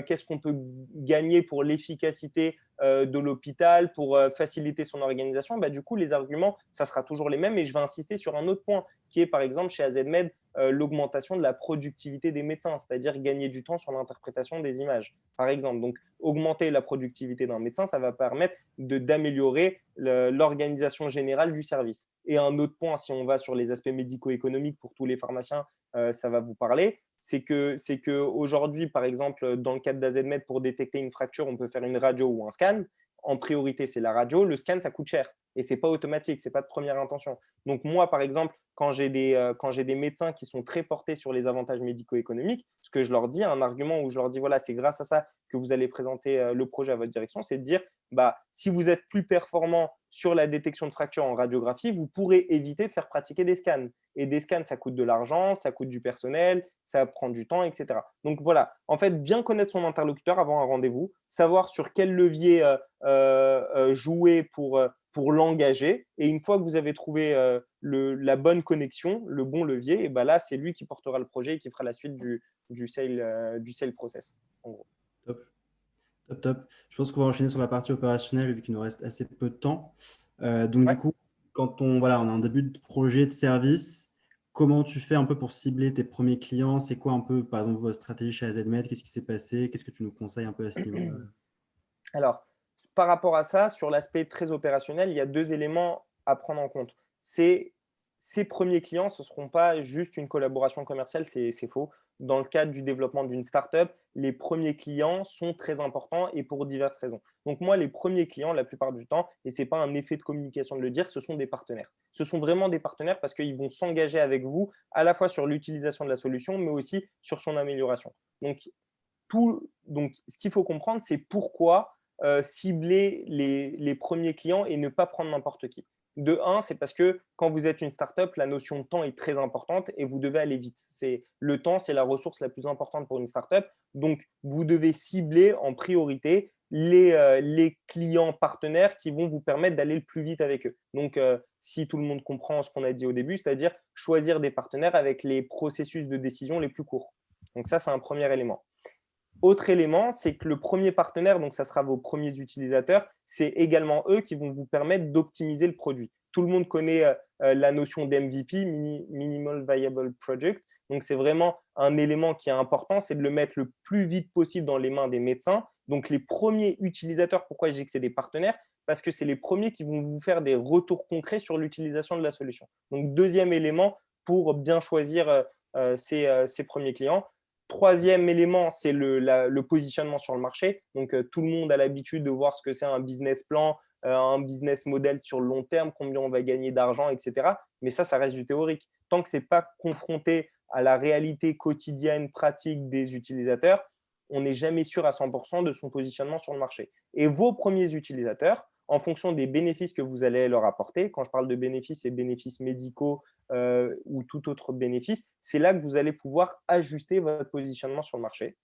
qu'est-ce qu'on peut gagner pour l'efficacité de l'hôpital, pour faciliter son organisation, bah, du coup, les arguments, ça sera toujours les mêmes. Et je vais insister sur un autre point, qui est par exemple chez AZMed, l'augmentation de la productivité des médecins, c'est-à-dire gagner du temps sur l'interprétation des images, par exemple. Donc, augmenter la productivité d'un médecin, ça va permettre d'améliorer l'organisation générale du service. Et un autre point, si on va sur les aspects médico-économiques pour tous les pharmaciens, ça va vous parler, c'est qu'aujourd'hui, par exemple, dans le cadre d'AZMed, pour détecter une fracture, on peut faire une radio ou un scan. En priorité, c'est la radio. Le scan, ça coûte cher et ce n'est pas automatique, ce n'est pas de première intention. Donc moi, par exemple, quand j'ai des médecins qui sont très portés sur les avantages médico-économiques, ce que je leur dis, un argument où je leur dis, voilà, c'est grâce à ça que vous allez présenter le projet à votre direction, c'est de dire, bah, si vous êtes plus performant sur la détection de fractures en radiographie, vous pourrez éviter de faire pratiquer des scans. Et des scans, ça coûte de l'argent, ça coûte du personnel, ça prend du temps, etc. Donc voilà, en fait, bien connaître son interlocuteur avant un rendez-vous, savoir sur quel levier jouer pour l'engager. Et une fois que vous avez trouvé la bonne connexion, le bon levier, et ben là, c'est lui qui portera le projet et qui fera la suite du sale process, en gros. Top, top, top. Je pense qu'on va enchaîner sur la partie opérationnelle vu qu'il nous reste assez peu de temps. Donc, du Ouais. coup, quand on a un début de projet de service, comment tu fais un peu pour cibler tes premiers clients? C'est quoi un peu, par exemple, votre stratégie chez AZMed? Qu'est-ce qui s'est passé? Qu'est-ce que tu nous conseilles un peu à ce niveau-là? Alors, par rapport à ça, sur l'aspect très opérationnel, il y a 2 éléments à prendre en compte. C'est ces premiers clients, ce ne seront pas juste une collaboration commerciale, c'est faux. Dans le cadre du développement d'une startup, les premiers clients sont très importants et pour diverses raisons. Donc moi, les premiers clients, la plupart du temps, et ce n'est pas un effet de communication de le dire, ce sont des partenaires. Ce sont vraiment des partenaires parce qu'ils vont s'engager avec vous à la fois sur l'utilisation de la solution, mais aussi sur son amélioration. Donc, ce qu'il faut comprendre, c'est pourquoi cibler les premiers clients et ne pas prendre n'importe qui. De un, c'est parce que quand vous êtes une startup, la notion de temps est très importante et vous devez aller vite. Le temps, c'est la ressource la plus importante pour une startup. Donc, vous devez cibler en priorité les clients partenaires qui vont vous permettre d'aller le plus vite avec eux. Donc, si tout le monde comprend ce qu'on a dit au début, c'est-à-dire choisir des partenaires avec les processus de décision les plus courts. Donc, ça, c'est un premier élément. Autre élément, c'est que le premier partenaire, donc ça sera vos premiers utilisateurs, c'est également eux qui vont vous permettre d'optimiser le produit. Tout le monde connaît la notion d'MVP, Minimal Viable Project. Donc, c'est vraiment un élément qui est important, c'est de le mettre le plus vite possible dans les mains des médecins. Donc, les premiers utilisateurs, pourquoi je dis que c'est des partenaires? Parce que c'est les premiers qui vont vous faire des retours concrets sur l'utilisation de la solution. Donc, deuxième élément pour bien choisir ces premiers clients. Troisième élément, c'est le positionnement sur le marché. Donc, tout le monde a l'habitude de voir ce que c'est un business plan, un business model sur le long terme, combien on va gagner d'argent, etc. Mais ça reste du théorique. Tant que ce n'est pas confronté à la réalité quotidienne, pratique des utilisateurs, on n'est jamais sûr à 100% de son positionnement sur le marché. Et vos premiers utilisateurs, en fonction des bénéfices que vous allez leur apporter, quand je parle de bénéfices, c'est bénéfices médicaux, ou tout autre bénéfice, c'est là que vous allez pouvoir ajuster votre positionnement sur le marché.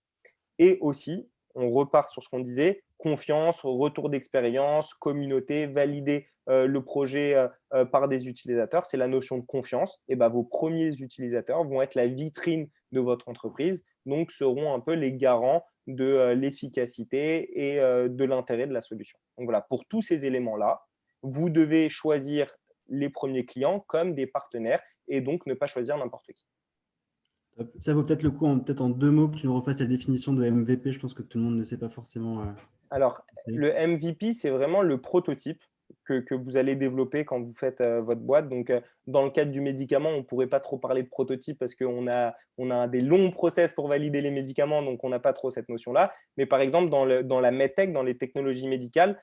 Et aussi, on repart sur ce qu'on disait, confiance, retour d'expérience, communauté, valider le projet par des utilisateurs, c'est la notion de confiance. Et ben, vos premiers utilisateurs vont être la vitrine de votre entreprise, donc seront un peu les garants de l'efficacité et de l'intérêt de la solution. Donc voilà, pour tous ces éléments-là, vous devez choisir les premiers clients comme des partenaires et donc ne pas choisir n'importe qui. Top. Ça vaut peut-être le coup, peut-être en 2 mots, que tu nous refasses la définition de MVP. Je pense que tout le monde ne sait pas forcément. Alors, Okay. le MVP, c'est vraiment le prototype que vous allez développer quand vous faites votre boîte. Donc, dans le cadre du médicament, on ne pourrait pas trop parler de prototype parce qu'on a des longs process pour valider les médicaments, donc on n'a pas trop cette notion-là. Mais par exemple, dans la medtech, dans les technologies médicales,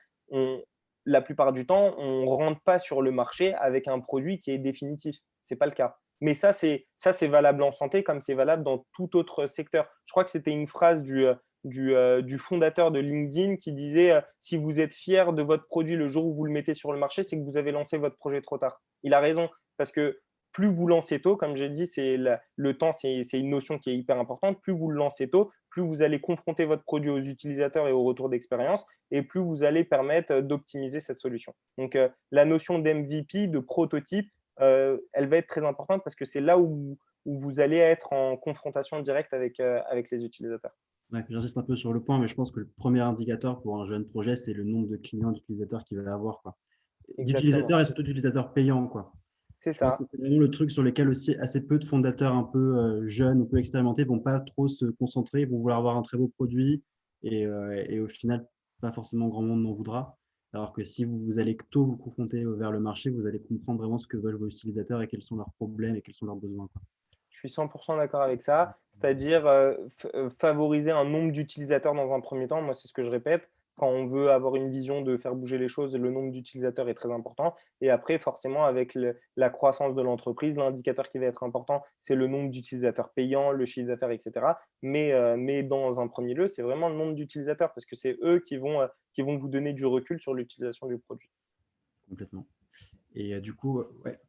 la plupart du temps, on ne rentre pas sur le marché avec un produit qui est définitif. Ce n'est pas le cas. Mais ça, c'est valable en santé comme c'est valable dans tout autre secteur. Je crois que c'était une phrase du fondateur de LinkedIn qui disait si vous êtes fier de votre produit le jour où vous le mettez sur le marché, c'est que vous avez lancé votre projet trop tard. Il a raison parce que plus vous lancez tôt, comme j'ai dit, le temps, c'est une notion qui est hyper importante. Plus vous le lancez tôt, plus vous allez confronter votre produit aux utilisateurs et au retour d'expérience et plus vous allez permettre d'optimiser cette solution. Donc, la notion d'MVP, de prototype, elle va être très importante parce que c'est là où vous allez être en confrontation directe avec les utilisateurs. Ouais, j'insiste un peu sur le point, mais je pense que le premier indicateur pour un jeune projet, c'est le nombre de clients, d'utilisateurs qu'il va avoir, quoi. Exactement. D'utilisateurs et surtout d'utilisateurs payants, quoi. C'est Je pense que ça. c'est vraiment le truc sur lequel aussi assez peu de fondateurs un peu jeunes ou peu expérimentés vont pas trop se concentrer, ils vont vouloir avoir un très beau produit et au final, pas forcément grand monde n'en voudra. Alors que si vous allez tôt vous confronter vers le marché, vous allez comprendre vraiment ce que veulent vos utilisateurs et quels sont leurs problèmes et quels sont leurs besoins, quoi. Je suis 100% d'accord avec ça. C'est-à-dire favoriser un nombre d'utilisateurs dans un premier temps. Moi, c'est ce que je répète. Quand on veut avoir une vision de faire bouger les choses, le nombre d'utilisateurs est très important. Et après, forcément, avec la croissance de l'entreprise, l'indicateur qui va être important, c'est le nombre d'utilisateurs payants, le chiffre d'affaires, etc. Mais dans un premier lieu, c'est vraiment le nombre d'utilisateurs parce que c'est eux qui vont vous donner du recul sur l'utilisation du produit. complètement. Et du coup, ouais,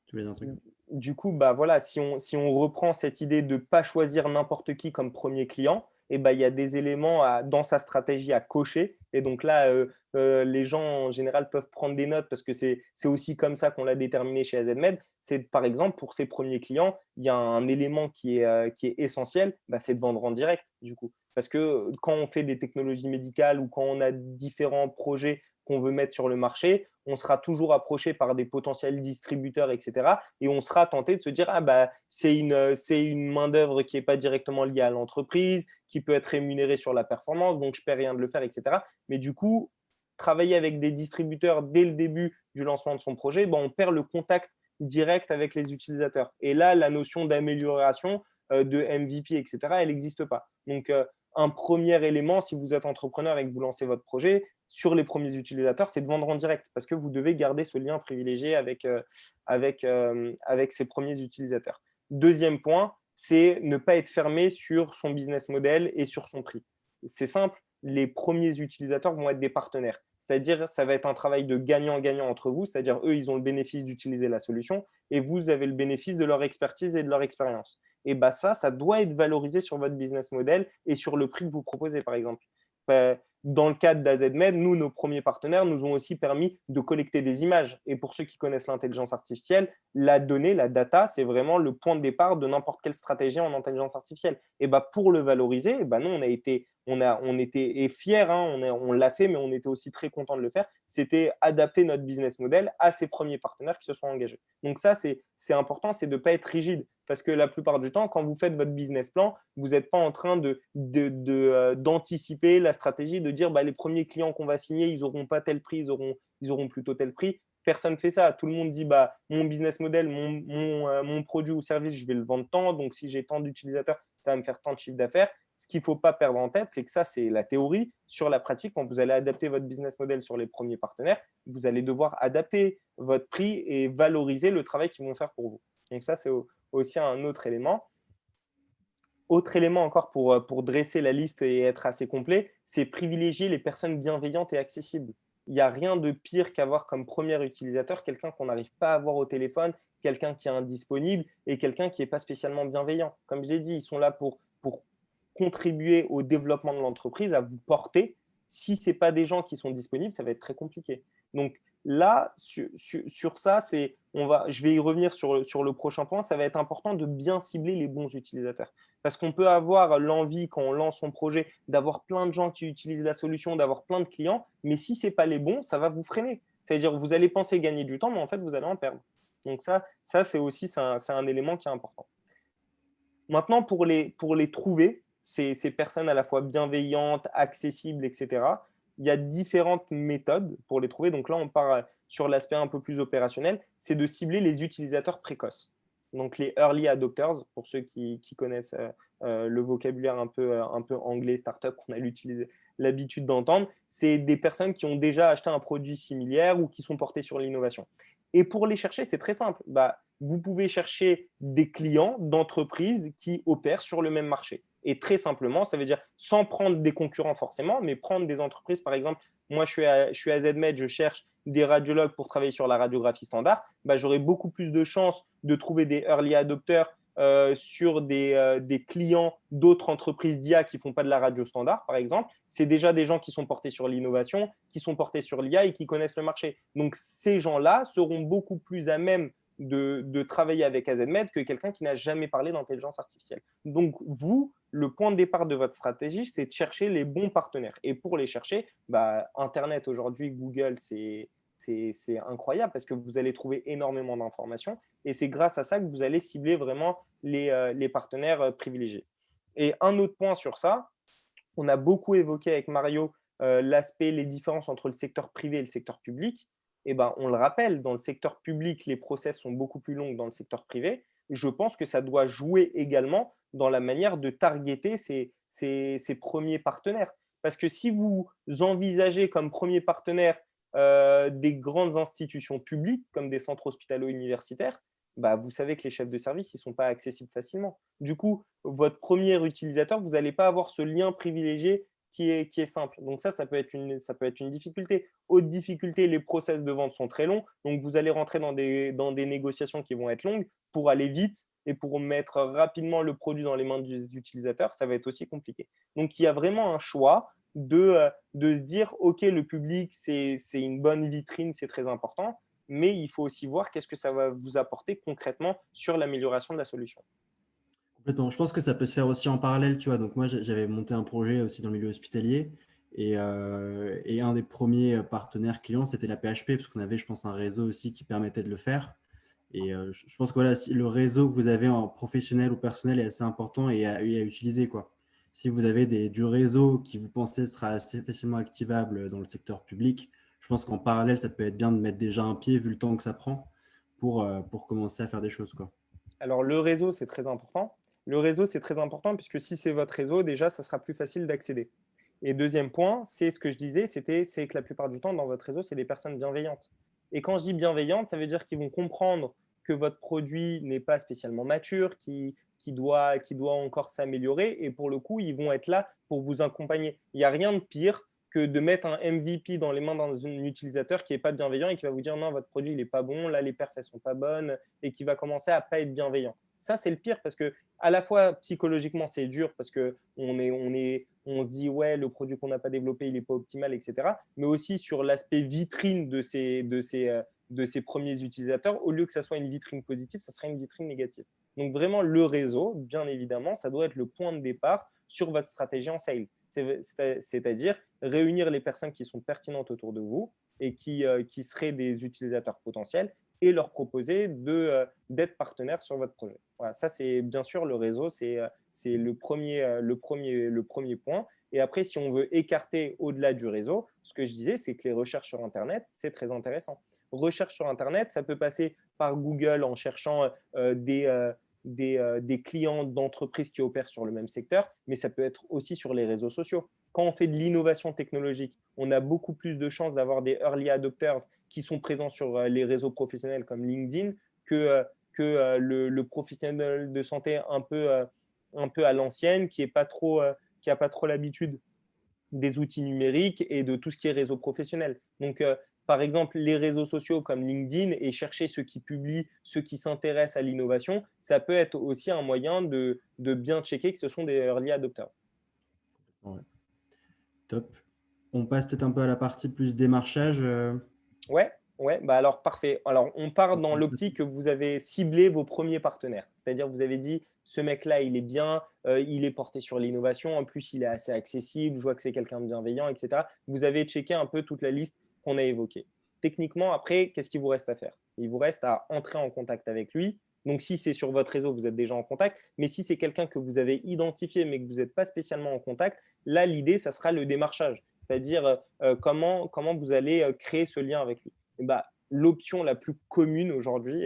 tu voulais dire un truc? Du coup, bah, voilà, si on reprend cette idée de ne pas choisir n'importe qui comme premier client, et bah, il y a des éléments dans sa stratégie à cocher. Et donc là, les gens en général peuvent prendre des notes parce que c'est aussi comme ça qu'on l'a déterminé chez AZMed. C'est par exemple pour ses premiers clients, il y a un élément qui est essentiel, bah, c'est de vendre en direct du coup. Parce que quand on fait des technologies médicales ou quand on a différents projets qu'on veut mettre sur le marché, on sera toujours approché par des potentiels distributeurs, etc. Et on sera tenté de se dire, ah bah, c'est une main-d'œuvre qui n'est pas directement liée à l'entreprise, qui peut être rémunérée sur la performance, donc je ne paie rien de le faire, etc. Mais du coup, travailler avec des distributeurs dès le début du lancement de son projet, ben, on perd le contact direct avec les utilisateurs. Et là, la notion d'amélioration, de MVP, etc., elle n'existe pas. Donc, un premier élément, si vous êtes entrepreneur et que vous lancez votre projet, sur les premiers utilisateurs, c'est de vendre en direct parce que vous devez garder ce lien privilégié avec ses premiers utilisateurs. Deuxième point, c'est ne pas être fermé sur son business model et sur son prix. C'est simple, les premiers utilisateurs vont être des partenaires. C'est-à-dire, ça va être un travail de gagnant-gagnant entre vous, c'est-à-dire eux, ils ont le bénéfice d'utiliser la solution et vous avez le bénéfice de leur expertise et de leur expérience. Et bah ça doit être valorisé sur votre business model et sur le prix que vous proposez, par exemple. Dans le cadre d'AZMed, nous, nos premiers partenaires nous ont aussi permis de collecter des images. Et pour ceux qui connaissent l'intelligence artificielle, la donnée, la data, c'est vraiment le point de départ de n'importe quelle stratégie en intelligence artificielle. Et bah, pour le valoriser, bah, nous, on était fiers, hein, on l'a fait, mais on était aussi très contents de le faire. C'était adapter notre business model à ces premiers partenaires qui se sont engagés. Donc ça, c'est important, c'est de ne pas être rigide. Parce que la plupart du temps, quand vous faites votre business plan, vous n'êtes pas en train d'anticiper la stratégie, de dire bah, les premiers clients qu'on va signer, ils n'auront pas tel prix, ils auront plutôt tel prix. Personne ne fait ça. Tout le monde dit bah, mon business model, mon produit ou service, je vais le vendre tant. Donc, si j'ai tant d'utilisateurs, ça va me faire tant de chiffre d'affaires. Ce qu'il ne faut pas perdre en tête, c'est que ça, c'est la théorie. Sur la pratique, quand vous allez adapter votre business model sur les premiers partenaires, vous allez devoir adapter votre prix et valoriser le travail qu'ils vont faire pour vous. Donc, ça, c'est aussi un autre élément. Autre élément encore pour dresser la liste et être assez complet, c'est privilégier les personnes bienveillantes et accessibles. Il n'y a rien de pire qu'avoir comme premier utilisateur quelqu'un qu'on n'arrive pas à avoir au téléphone, quelqu'un qui est indisponible et quelqu'un qui n'est pas spécialement bienveillant. Comme je l'ai dit, ils sont là pour contribuer au développement de l'entreprise, à vous porter. Si ce n'est pas des gens qui sont disponibles, ça va être très compliqué. Donc là, sur ça, je vais y revenir sur le prochain point, ça va être important de bien cibler les bons utilisateurs. Parce qu'on peut avoir l'envie, quand on lance son projet, d'avoir plein de gens qui utilisent la solution, d'avoir plein de clients, mais si ce n'est pas les bons, ça va vous freiner. C'est-à-dire que vous allez penser gagner du temps, mais en fait, vous allez en perdre. Donc ça c'est aussi c'est un élément qui est important. Maintenant, pour les trouver, ces personnes à la fois bienveillantes, accessibles, etc., il y a différentes méthodes pour les trouver. Donc là, on part sur l'aspect un peu plus opérationnel, c'est de cibler les utilisateurs précoces. Donc les early adopters, pour ceux qui connaissent le vocabulaire un peu anglais, startup, qu'on a l'habitude d'entendre, c'est des personnes qui ont déjà acheté un produit similaire ou qui sont portées sur l'innovation. Et pour les chercher, c'est très simple. Bah, vous pouvez chercher des clients d'entreprises qui opèrent sur le même marché. Et très simplement, ça veut dire sans prendre des concurrents forcément, mais prendre des entreprises. Par exemple, moi, je suis à ZMed, je cherche des radiologues pour travailler sur la radiographie standard. Bah, j'aurai beaucoup plus de chances de trouver des early adopters sur des clients d'autres entreprises d'IA qui ne font pas de la radio standard, par exemple. C'est déjà des gens qui sont portés sur l'innovation, qui sont portés sur l'IA et qui connaissent le marché. Donc, ces gens-là seront beaucoup plus à même de travailler avec AZMed que quelqu'un qui n'a jamais parlé d'intelligence artificielle. Donc, vous, le point de départ de votre stratégie, c'est de chercher les bons partenaires. Et pour les chercher, bah, Internet aujourd'hui, Google, c'est incroyable parce que vous allez trouver énormément d'informations et c'est grâce à ça que vous allez cibler vraiment les partenaires privilégiés. Et un autre point sur ça, on a beaucoup évoqué avec Mario l'aspect, les différences entre le secteur privé et le secteur public. Et ben, on le rappelle, dans le secteur public, les process sont beaucoup plus longs que dans le secteur privé. Je pense que ça doit jouer également dans la manière de targeter ces premiers partenaires. Parce que si vous envisagez comme premier partenaire des grandes institutions publiques, comme des centres hospitalo-universitaires, bah, vous savez que les chefs de service ne sont pas accessibles facilement. Du coup, votre premier utilisateur, vous n'allez pas avoir ce lien privilégié qui est simple. Donc ça peut être une difficulté. Autre difficulté, les process de vente sont très longs. Donc, vous allez rentrer dans des négociations qui vont être longues pour aller vite et pour mettre rapidement le produit dans les mains des utilisateurs. Ça va être aussi compliqué. Donc, il y a vraiment un choix de se dire, OK, le public, c'est une bonne vitrine, c'est très important, mais il faut aussi voir qu'est-ce que ça va vous apporter concrètement sur l'amélioration de la solution. Complètement. Je pense que ça peut se faire aussi en parallèle, tu vois. Donc moi, j'avais monté un projet aussi dans le milieu hospitalier et un des premiers partenaires clients, c'était la PHP parce qu'on avait, je pense, un réseau aussi qui permettait de le faire. Et je pense que voilà, si le réseau que vous avez en professionnel ou personnel est assez important et à utiliser, quoi. Si vous avez du réseau qui vous pensez sera assez facilement activable dans le secteur public, je pense qu'en parallèle, ça peut être bien de mettre déjà un pied vu le temps que ça prend pour commencer à faire des choses, quoi. Alors, le réseau, c'est très important. Le réseau, c'est très important puisque si c'est votre réseau, déjà, ça sera plus facile d'accéder. Et deuxième point, c'est ce que je disais, c'est que la plupart du temps, dans votre réseau, c'est des personnes bienveillantes. Et quand je dis bienveillantes, ça veut dire qu'ils vont comprendre que votre produit n'est pas spécialement mature, qui doit encore s'améliorer. Et pour le coup, ils vont être là pour vous accompagner. Il n'y a rien de pire que de mettre un MVP dans les mains d'un utilisateur qui n'est pas bienveillant et qui va vous dire non, votre produit n'est pas bon, là, les perfs, elles ne sont pas bonnes et qui va commencer à ne pas être bienveillant. Ça, c'est le pire parce que à la fois psychologiquement, c'est dur parce on se dit ouais, le produit qu'on n'a pas développé, il n'est pas optimal, etc. Mais aussi sur l'aspect vitrine de ces premiers utilisateurs, au lieu que ça soit une vitrine positive, ça sera une vitrine négative. Donc vraiment, le réseau, bien évidemment, ça doit être le point de départ sur votre stratégie en sales. C'est-à-dire réunir les personnes qui sont pertinentes autour de vous et qui seraient des utilisateurs potentiels et leur proposer d'être partenaires sur votre projet. Voilà, ça, c'est bien sûr le réseau, c'est le premier point. Et après, si on veut écarter au-delà du réseau, ce que je disais, c'est que les recherches sur Internet, c'est très intéressant. Recherche sur Internet, ça peut passer par Google en cherchant des clients d'entreprises qui opèrent sur le même secteur, mais ça peut être aussi sur les réseaux sociaux. Quand on fait de l'innovation technologique, on a beaucoup plus de chances d'avoir des early adopters qui sont présents sur les réseaux professionnels comme LinkedIn que le professionnel de santé un peu à l'ancienne qui n'a pas trop l'habitude des outils numériques et de tout ce qui est réseau professionnel. Donc, par exemple, les réseaux sociaux comme LinkedIn et chercher ceux qui publient, ceux qui s'intéressent à l'innovation, ça peut être aussi un moyen de bien checker que ce sont des early adopters. Ouais, top. On passe peut-être un peu à la partie plus démarchage. Ouais, ouais, bah alors parfait. Alors, on part dans l'optique que vous avez ciblé vos premiers partenaires. C'est-à-dire, vous avez dit, ce mec-là, il est bien, il est porté sur l'innovation, en plus, il est assez accessible, je vois que c'est quelqu'un de bienveillant, etc. Vous avez checké un peu toute la liste qu'on a évoquée. Techniquement, après, qu'est-ce qu'il vous reste à faire? Il vous reste à entrer en contact avec lui. Donc, si c'est sur votre réseau, vous êtes déjà en contact. Mais si c'est quelqu'un que vous avez identifié, mais que vous n'êtes pas spécialement en contact, là, l'idée, ça sera le démarchage. C'est-à-dire comment vous allez créer ce lien avec lui. Bah, l'option la plus commune aujourd'hui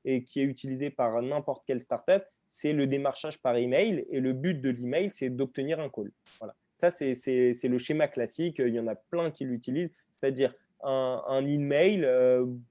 et qui est utilisée par n'importe quelle startup, c'est le démarchage par email. Et le but de l'email, c'est d'obtenir un call. Voilà. Ça, c'est le schéma classique. Il y en a plein qui l'utilisent. C'est-à-dire un email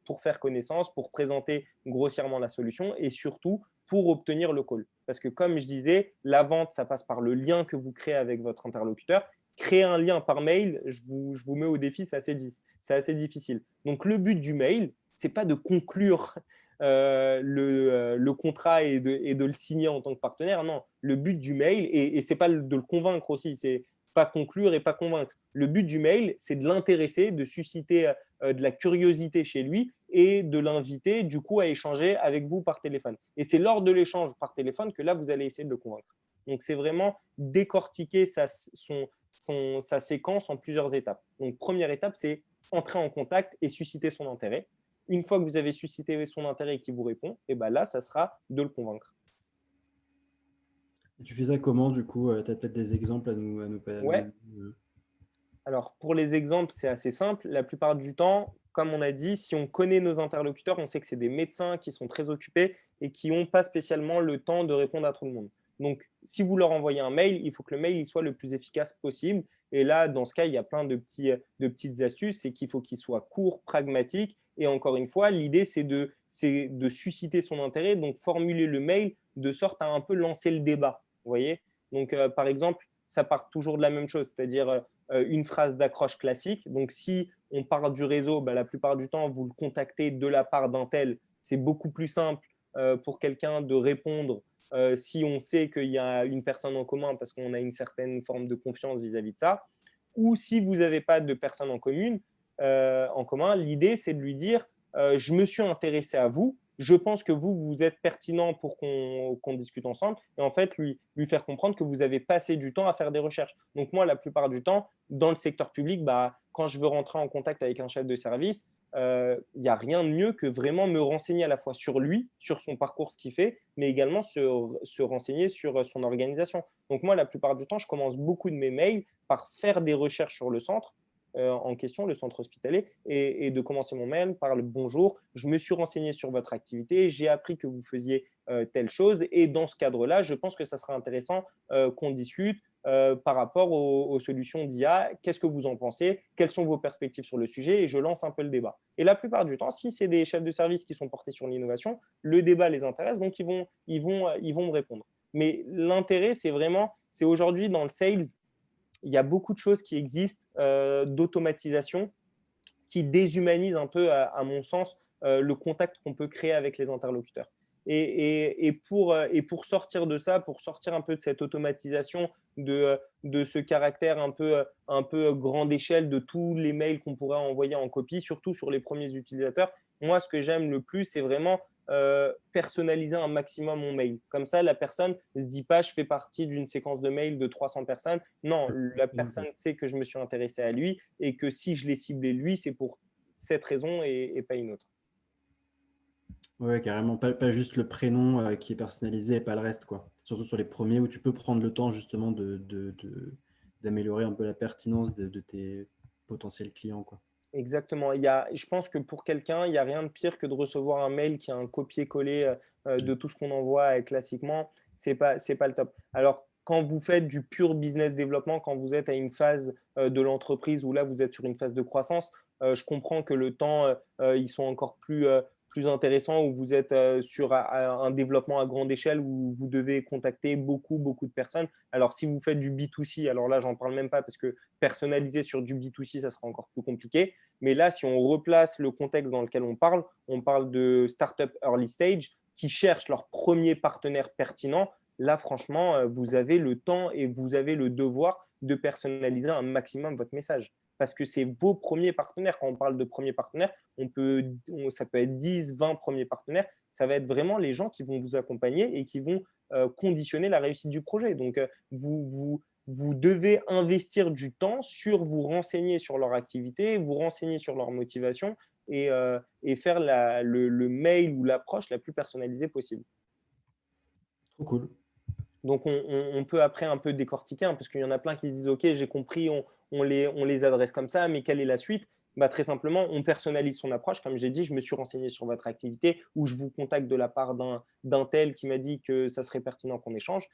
pour faire connaissance, pour présenter grossièrement la solution et surtout pour obtenir le call. Parce que comme je disais, la vente, ça passe par le lien que vous créez avec votre interlocuteur. Créer un lien par mail, je vous mets au défi, c'est assez difficile. Donc, le but du mail, ce n'est pas de conclure le contrat et de le signer en tant que partenaire. Non, le but du mail, et ce n'est pas de le convaincre aussi, c'est pas conclure et pas convaincre. Le but du mail, c'est de l'intéresser, de susciter de la curiosité chez lui et de l'inviter du coup à échanger avec vous par téléphone. Et c'est lors de l'échange par téléphone que là, vous allez essayer de le convaincre. Donc, c'est vraiment décortiquer sa séquence en plusieurs étapes. Donc, première étape, c'est entrer en contact et susciter son intérêt. Une fois que vous avez suscité son intérêt et qu'il vous répond, et ben là, ça sera de le convaincre. Et tu fais ça comment, du coup? Tu as peut-être des exemples à Ouais. nous. Alors, pour les exemples, c'est assez simple. La plupart du temps, comme on a dit, si on connaît nos interlocuteurs, on sait que c'est des médecins qui sont très occupés et qui n'ont pas spécialement le temps de répondre à tout le monde. Donc, si vous leur envoyez un mail, il faut que le mail il soit le plus efficace possible. Et là, dans ce cas, il y a plein de petites astuces. C'est qu'il faut qu'il soit court, pragmatique. Et encore une fois, l'idée, c'est de susciter son intérêt, donc formuler le mail de sorte à un peu lancer le débat. Vous voyez? Donc, par exemple, ça part toujours de la même chose, c'est-à-dire une phrase d'accroche classique. Donc, si on part du réseau, bah, la plupart du temps, vous le contactez de la part d'un tel. C'est beaucoup plus simple pour quelqu'un de répondre si on sait qu'il y a une personne en commun parce qu'on a une certaine forme de confiance vis-à-vis de ça. Ou si vous n'avez pas de personne en commun, l'idée, c'est de lui dire je me suis intéressé à vous, je pense que vous êtes pertinent pour qu'on discute ensemble, et en fait, lui faire comprendre que vous avez passé du temps à faire des recherches. Donc moi, la plupart du temps, dans le secteur public, bah, quand je veux rentrer en contact avec un chef de service, il n'y a rien de mieux que vraiment me renseigner à la fois sur lui, sur son parcours, ce qu'il fait, mais également se renseigner sur son organisation. Donc moi, la plupart du temps, je commence beaucoup de mes mails par faire des recherches sur le centre en question, le centre hospitalier, et de commencer mon mail par le bonjour, je me suis renseigné sur votre activité, j'ai appris que vous faisiez telle chose, et dans ce cadre-là, je pense que ça sera intéressant qu'on discute par rapport aux solutions d'IA. Qu'est-ce que vous en pensez? Quelles sont vos perspectives sur le sujet? Et je lance un peu le débat. Et la plupart du temps, si c'est des chefs de service qui sont portés sur l'innovation, le débat les intéresse, donc ils vont me répondre. Mais l'intérêt, c'est aujourd'hui dans le sales, il y a beaucoup de choses qui existent d'automatisation qui déshumanisent un peu, à mon sens, le contact qu'on peut créer avec les interlocuteurs. Et pour sortir de ça, pour sortir un peu de cette automatisation, de ce caractère un peu grande échelle de tous les mails qu'on pourrait envoyer en copie, surtout sur les premiers utilisateurs, moi, ce que j'aime le plus, c'est vraiment personnaliser un maximum mon mail. Comme ça, la personne ne se dit pas, je fais partie d'une séquence de mails de 300 personnes. Non, la personne sait que je me suis intéressé à lui et que si je l'ai ciblé lui, c'est pour cette raison et pas une autre. Ouais, carrément. Pas juste le prénom qui est personnalisé et pas le reste, quoi. Surtout sur les premiers où tu peux prendre le temps justement d'améliorer un peu la pertinence de tes potentiels clients, quoi. Exactement. Je pense que pour quelqu'un, il n'y a rien de pire que de recevoir un mail qui a un copier-coller de tout ce qu'on envoie classiquement. C'est pas le top. Alors, quand vous faites du pur business développement, quand vous êtes à une phase de l'entreprise où là, vous êtes sur une phase de croissance, je comprends que le temps, ils sont encore plus intéressants, où vous êtes sur un développement à grande échelle où vous devez contacter beaucoup, beaucoup de personnes. Alors, si vous faites du B2C, alors là, j'en parle même pas parce que personnaliser sur du B2C, ça sera encore plus compliqué. Mais là, si on replace le contexte dans lequel on parle de startup early stage qui cherchent leur premier partenaire pertinent. Là, franchement, vous avez le temps et vous avez le devoir de personnaliser un maximum votre message. Parce que c'est vos premiers partenaires. Quand on parle de premiers partenaires, ça peut être 10, 20 premiers partenaires. Ça va être vraiment les gens qui vont vous accompagner et qui vont conditionner la réussite du projet. Donc, vous devez investir du temps sur vous renseigner sur leur activité, vous renseigner sur leur motivation et faire le mail ou l'approche la plus personnalisée possible. Trop cool. Donc, on peut après un peu décortiquer, hein, parce qu'il y en a plein qui se disent OK, j'ai compris, on les adresse comme ça, mais quelle est la suite? Bah, très simplement, on personnalise son approche. Comme j'ai dit, je me suis renseigné sur votre activité ou je vous contacte de la part d'un tel qui m'a dit que ça serait pertinent qu'on échange.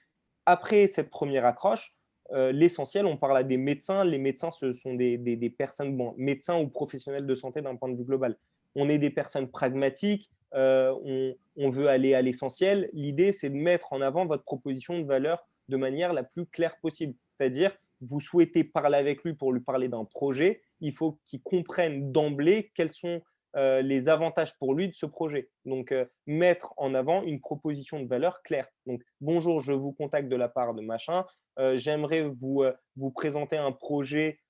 Après cette première accroche, l'essentiel, on parle à des médecins. Les médecins, ce sont des personnes, bon, médecins ou professionnels de santé d'un point de vue global. On est des personnes pragmatiques, on veut aller à l'essentiel. L'idée, c'est de mettre en avant votre proposition de valeur de manière la plus claire possible. C'est-à-dire, vous souhaitez parler avec lui pour lui parler d'un projet, il faut qu'il comprenne d'emblée quels sont les avantages pour lui de ce projet. Donc, mettre en avant une proposition de valeur claire. Donc, bonjour, je vous contacte de la part de machin. J'aimerais vous présenter un projet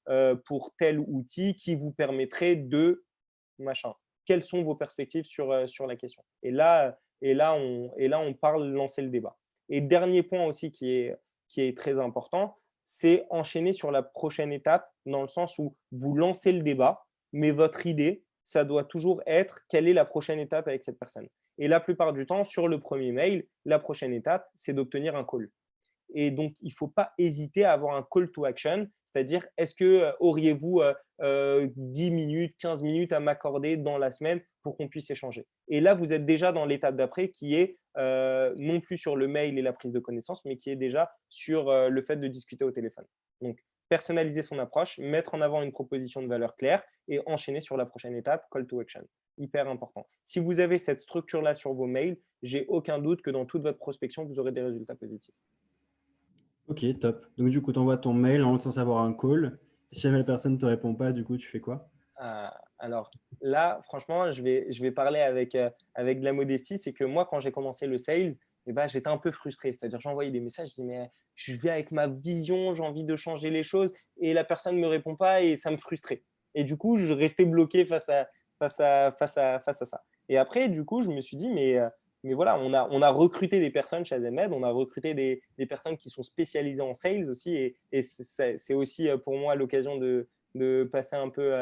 pour tel outil qui vous permettrait de machin. Quelles sont vos perspectives sur la question? Et là, on parle lancer le débat. Et dernier point aussi qui est très important, c'est enchaîner sur la prochaine étape, dans le sens où vous lancez le débat, mais votre idée, ça doit toujours être quelle est la prochaine étape avec cette personne. Et la plupart du temps, sur le premier mail, la prochaine étape, c'est d'obtenir un call. Et donc, il ne faut pas hésiter à avoir un call to action, c'est-à-dire, est-ce que auriez-vous 10 minutes, 15 minutes à m'accorder dans la semaine pour qu'on puisse échanger? Et là, vous êtes déjà dans l'étape d'après qui est non plus sur le mail et la prise de connaissance, mais qui est déjà sur le fait de discuter au téléphone. Donc, personnaliser son approche, mettre en avant une proposition de valeur claire et enchaîner sur la prochaine étape, call to action. Hyper important. Si vous avez cette structure-là sur vos mails, j'ai aucun doute que dans toute votre prospection, vous aurez des résultats positifs. Ok, top. Donc, du coup, tu envoies ton mail en censé avoir un call. Si jamais la personne ne te répond pas, du coup, tu fais quoi? Alors là, franchement, je vais parler avec de la modestie. C'est que moi, quand j'ai commencé le sales, eh ben, j'étais un peu frustré. C'est-à-dire, j'envoyais des messages, je dis, mais je viens avec ma vision, j'ai envie de changer les choses et la personne ne me répond pas et ça me frustrait. Et du coup, je restais bloqué face à ça. Et après, du coup, je me suis dit, mais voilà, on a recruté des personnes chez AZMed, on a recruté des personnes qui sont spécialisées en sales aussi. Et c'est aussi pour moi l'occasion de passer un peu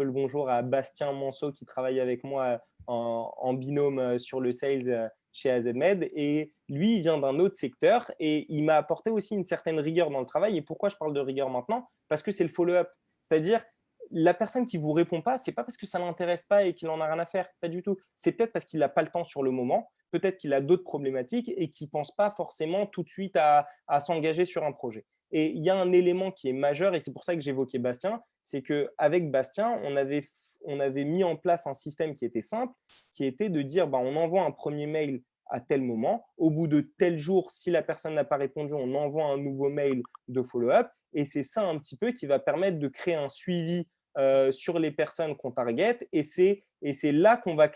le bonjour à Bastien Manceau qui travaille avec moi en binôme sur le sales chez AZMed. Et lui, il vient d'un autre secteur et il m'a apporté aussi une certaine rigueur dans le travail. Et pourquoi je parle de rigueur maintenant? Parce que c'est le follow-up. C'est-à-dire, la personne qui ne vous répond pas, ce n'est pas parce que ça ne l'intéresse pas et qu'il n'en a rien à faire. Pas du tout. C'est peut-être parce qu'il n'a pas le temps sur le moment. Peut-être qu'il a d'autres problématiques et qu'il ne pense pas forcément tout de suite à s'engager sur un projet. Et il y a un élément qui est majeur, et c'est pour ça que j'évoquais Bastien, c'est qu'avec Bastien, on avait mis en place un système qui était simple, qui était de dire bah, on envoie un premier mail à tel moment. Au bout de tel jour, si la personne n'a pas répondu, on envoie un nouveau mail de follow-up. Et c'est ça un petit peu qui va permettre de créer un suivi sur les personnes qu'on target. Et c'est là qu'on va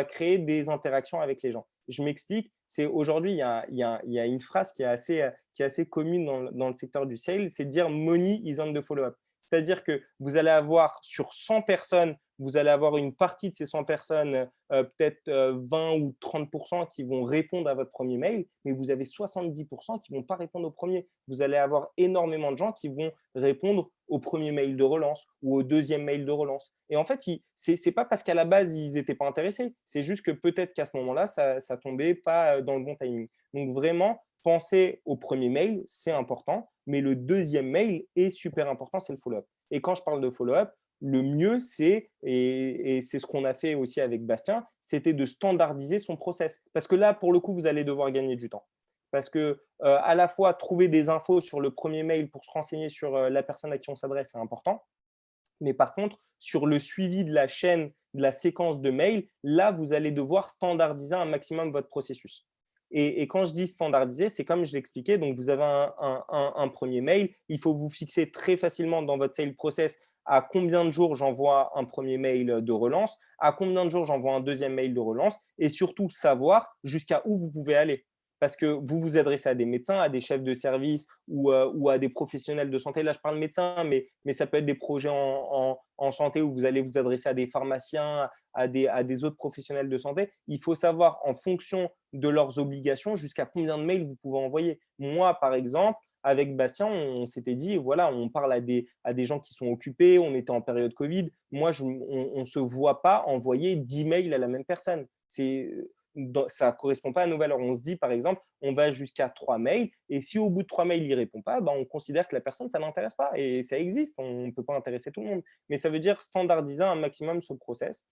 créer des interactions avec les gens. Je m'explique. C'est aujourd'hui, il y a une phrase qui est assez commune dans le secteur du sales, c'est de dire money is on the follow-up. C'est-à-dire que vous allez avoir sur 100 personnes, vous allez avoir une partie de ces 100 personnes, peut-être 20 ou 30% qui vont répondre à votre premier mail, mais vous avez 70% qui ne vont pas répondre au premier. Vous allez avoir énormément de gens qui vont répondre au premier mail de relance ou au deuxième mail de relance. Et en fait, ce n'est pas parce qu'à la base, ils n'étaient pas intéressés. C'est juste que peut-être qu'à ce moment-là, ça ne tombait pas dans le bon timing. Donc vraiment, penser au premier mail, c'est important, mais le deuxième mail est super important, c'est le follow-up. Et quand je parle de follow-up, le mieux, et c'est ce qu'on a fait aussi avec Bastien, c'était de standardiser son process. Parce que là, pour le coup, vous allez devoir gagner du temps. Parce que à la fois, trouver des infos sur le premier mail pour se renseigner sur la personne à qui on s'adresse, c'est important. Mais par contre, sur le suivi de la chaîne, de la séquence de mails, là, vous allez devoir standardiser un maximum votre processus. Et quand je dis standardiser, c'est comme je l'expliquais, donc vous avez un premier mail, il faut vous fixer très facilement dans votre sales process à combien de jours j'envoie un premier mail de relance, à combien de jours j'envoie un deuxième mail de relance, et surtout savoir jusqu'à où vous pouvez aller. Parce que vous vous adressez à des médecins, à des chefs de service ou à des professionnels de santé. Là, je parle médecins, mais ça peut être des projets en santé où vous allez vous adresser à des pharmaciens, à des autres professionnels de santé. Il faut savoir, en fonction de leurs obligations, jusqu'à combien de mails vous pouvez envoyer. Moi, par exemple, avec Bastien, on s'était dit, voilà, on parle à des gens qui sont occupés, on était en période Covid. Moi, on ne se voit pas envoyer 10 mails à la même personne. Ça ne correspond pas à nos valeurs. On se dit, par exemple, on va jusqu'à 3 mails, et si au bout de 3 mails, il ne répond pas, ben, on considère que la personne, ça ne l'intéresse pas. Et ça existe, on ne peut pas intéresser tout le monde. Mais ça veut dire standardiser un maximum ce process.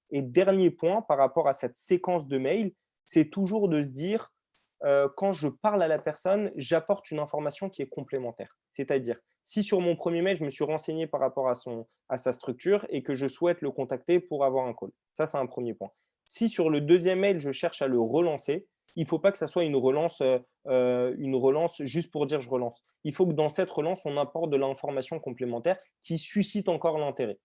Et dernier point par rapport à cette séquence de mails, c'est toujours de se dire, quand je parle à la personne, j'apporte une information qui est complémentaire. C'est-à-dire, si sur mon premier mail, je me suis renseigné par rapport à sa structure et que je souhaite le contacter pour avoir un call. Ça, c'est un premier point. Si sur le deuxième mail, je cherche à le relancer, il ne faut pas que ça soit une relance juste pour dire je relance. Il faut que dans cette relance, on apporte de l'information complémentaire qui suscite encore l'intérêt.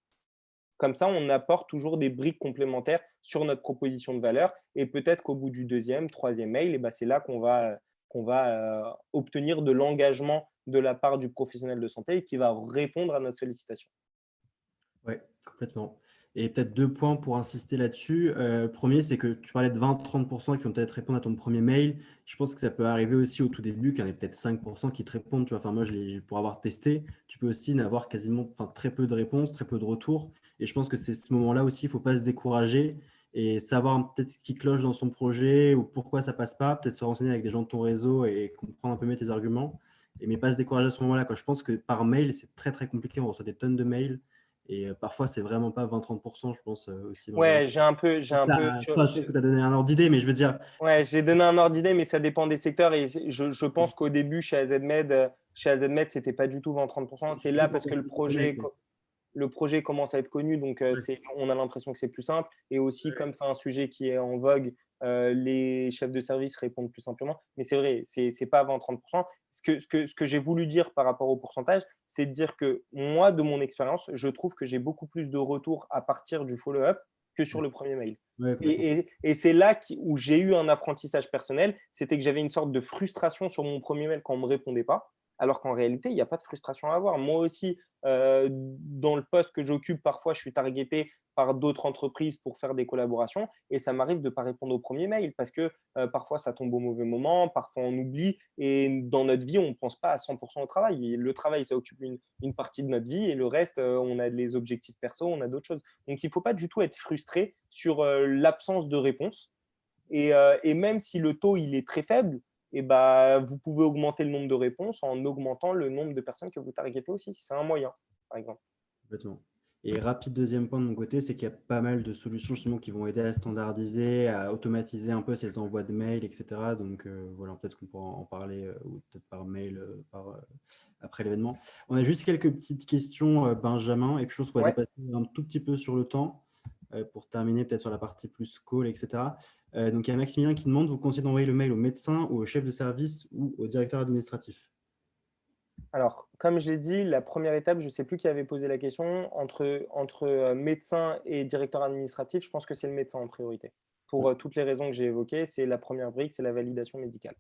Comme ça, on apporte toujours des briques complémentaires sur notre proposition de valeur, et peut-être qu'au bout du deuxième, troisième mail, et ben, c'est là qu'on va obtenir de l'engagement de la part du professionnel de santé et qui va répondre à notre sollicitation. Ouais, complètement. Et peut-être deux points pour insister là-dessus. Premier, c'est que tu parlais de 20-30% qui vont peut-être répondre à ton premier mail. Je pense que ça peut arriver aussi au tout début, qu'il y en ait peut-être 5% qui te répondent. Tu vois, enfin, moi, pour avoir testé, tu peux aussi n'avoir quasiment, enfin, très peu de réponses, très peu de retours. Et je pense que c'est ce moment-là aussi, il ne faut pas se décourager et savoir peut-être ce qui cloche dans son projet ou pourquoi ça passe pas. Peut-être se renseigner avec des gens de ton réseau et comprendre un peu mieux tes arguments. Mais pas se décourager à ce moment-là, quoi. Je pense que par mail, c'est très, très compliqué. On reçoit des tonnes de mails. Et parfois, c'est vraiment pas 20-30%, je pense, aussi, Benjamin. Ouais, j'ai un peu, Toi, je pense que tu as donné un ordre d'idée, mais je veux dire, ouais, j'ai donné un ordre d'idée, mais ça dépend des secteurs. Et je pense qu'au début, chez AZMed, c'était pas du tout 20-30%. C'est surtout là pour parce que le quelqu'un qui te projet. connaît, quoi. le projet commence à être connu, donc Ouais, on a l'impression que c'est plus simple. Et aussi, ouais, comme c'est un sujet qui est en vogue, les chefs de service répondent plus simplement. Mais c'est vrai, c'est pas 20-30%. Ce que j'ai voulu dire par rapport au pourcentage, c'est de dire que moi, de mon expérience, je trouve que j'ai beaucoup plus de retours à partir du follow-up que sur ouais, le premier mail. ouais, complètement. Et c'est là où j'ai eu un apprentissage personnel, c'était que j'avais une sorte de frustration sur mon premier mail quand on ne me répondait pas, alors qu'en réalité, il n'y a pas de frustration à avoir. Moi aussi, dans le poste que j'occupe, parfois, je suis targeté par d'autres entreprises pour faire des collaborations et ça m'arrive de ne pas répondre au premier mail parce que parfois, ça tombe au mauvais moment, parfois, on oublie et dans notre vie, on ne pense pas à 100% au travail. Et le travail, ça occupe une partie de notre vie et le reste, on a les objectifs perso, on a d'autres choses. Donc, il ne faut pas du tout être frustré sur l'absence de réponse. Et même si le taux il est très faible, et bah, vous pouvez augmenter le nombre de réponses en augmentant le nombre de personnes que vous targetez aussi. C'est un moyen, par exemple. Complètement. Et rapide deuxième point de mon côté, c'est qu'il y a pas mal de solutions justement qui vont aider à standardiser, à automatiser un peu ces envois de mails, etc. Donc voilà, peut-être qu'on pourra en parler ou peut-être par mail après l'événement. On a juste quelques petites questions, Benjamin, et puis je pense qu'on va Ouais. dépasser un tout petit peu sur le temps pour terminer peut-être sur la partie plus call, etc. Donc il y a Maximilien qui demande, vous conseillez d'envoyer le mail au médecin ou au chef de service ou au directeur administratif? Alors, comme je l'ai dit, la première étape, je ne sais plus qui avait posé la question, entre médecin et directeur administratif, je pense que c'est le médecin en priorité. Ouais, Pour toutes les raisons que j'ai évoquées, c'est la première brique, c'est la validation médicale.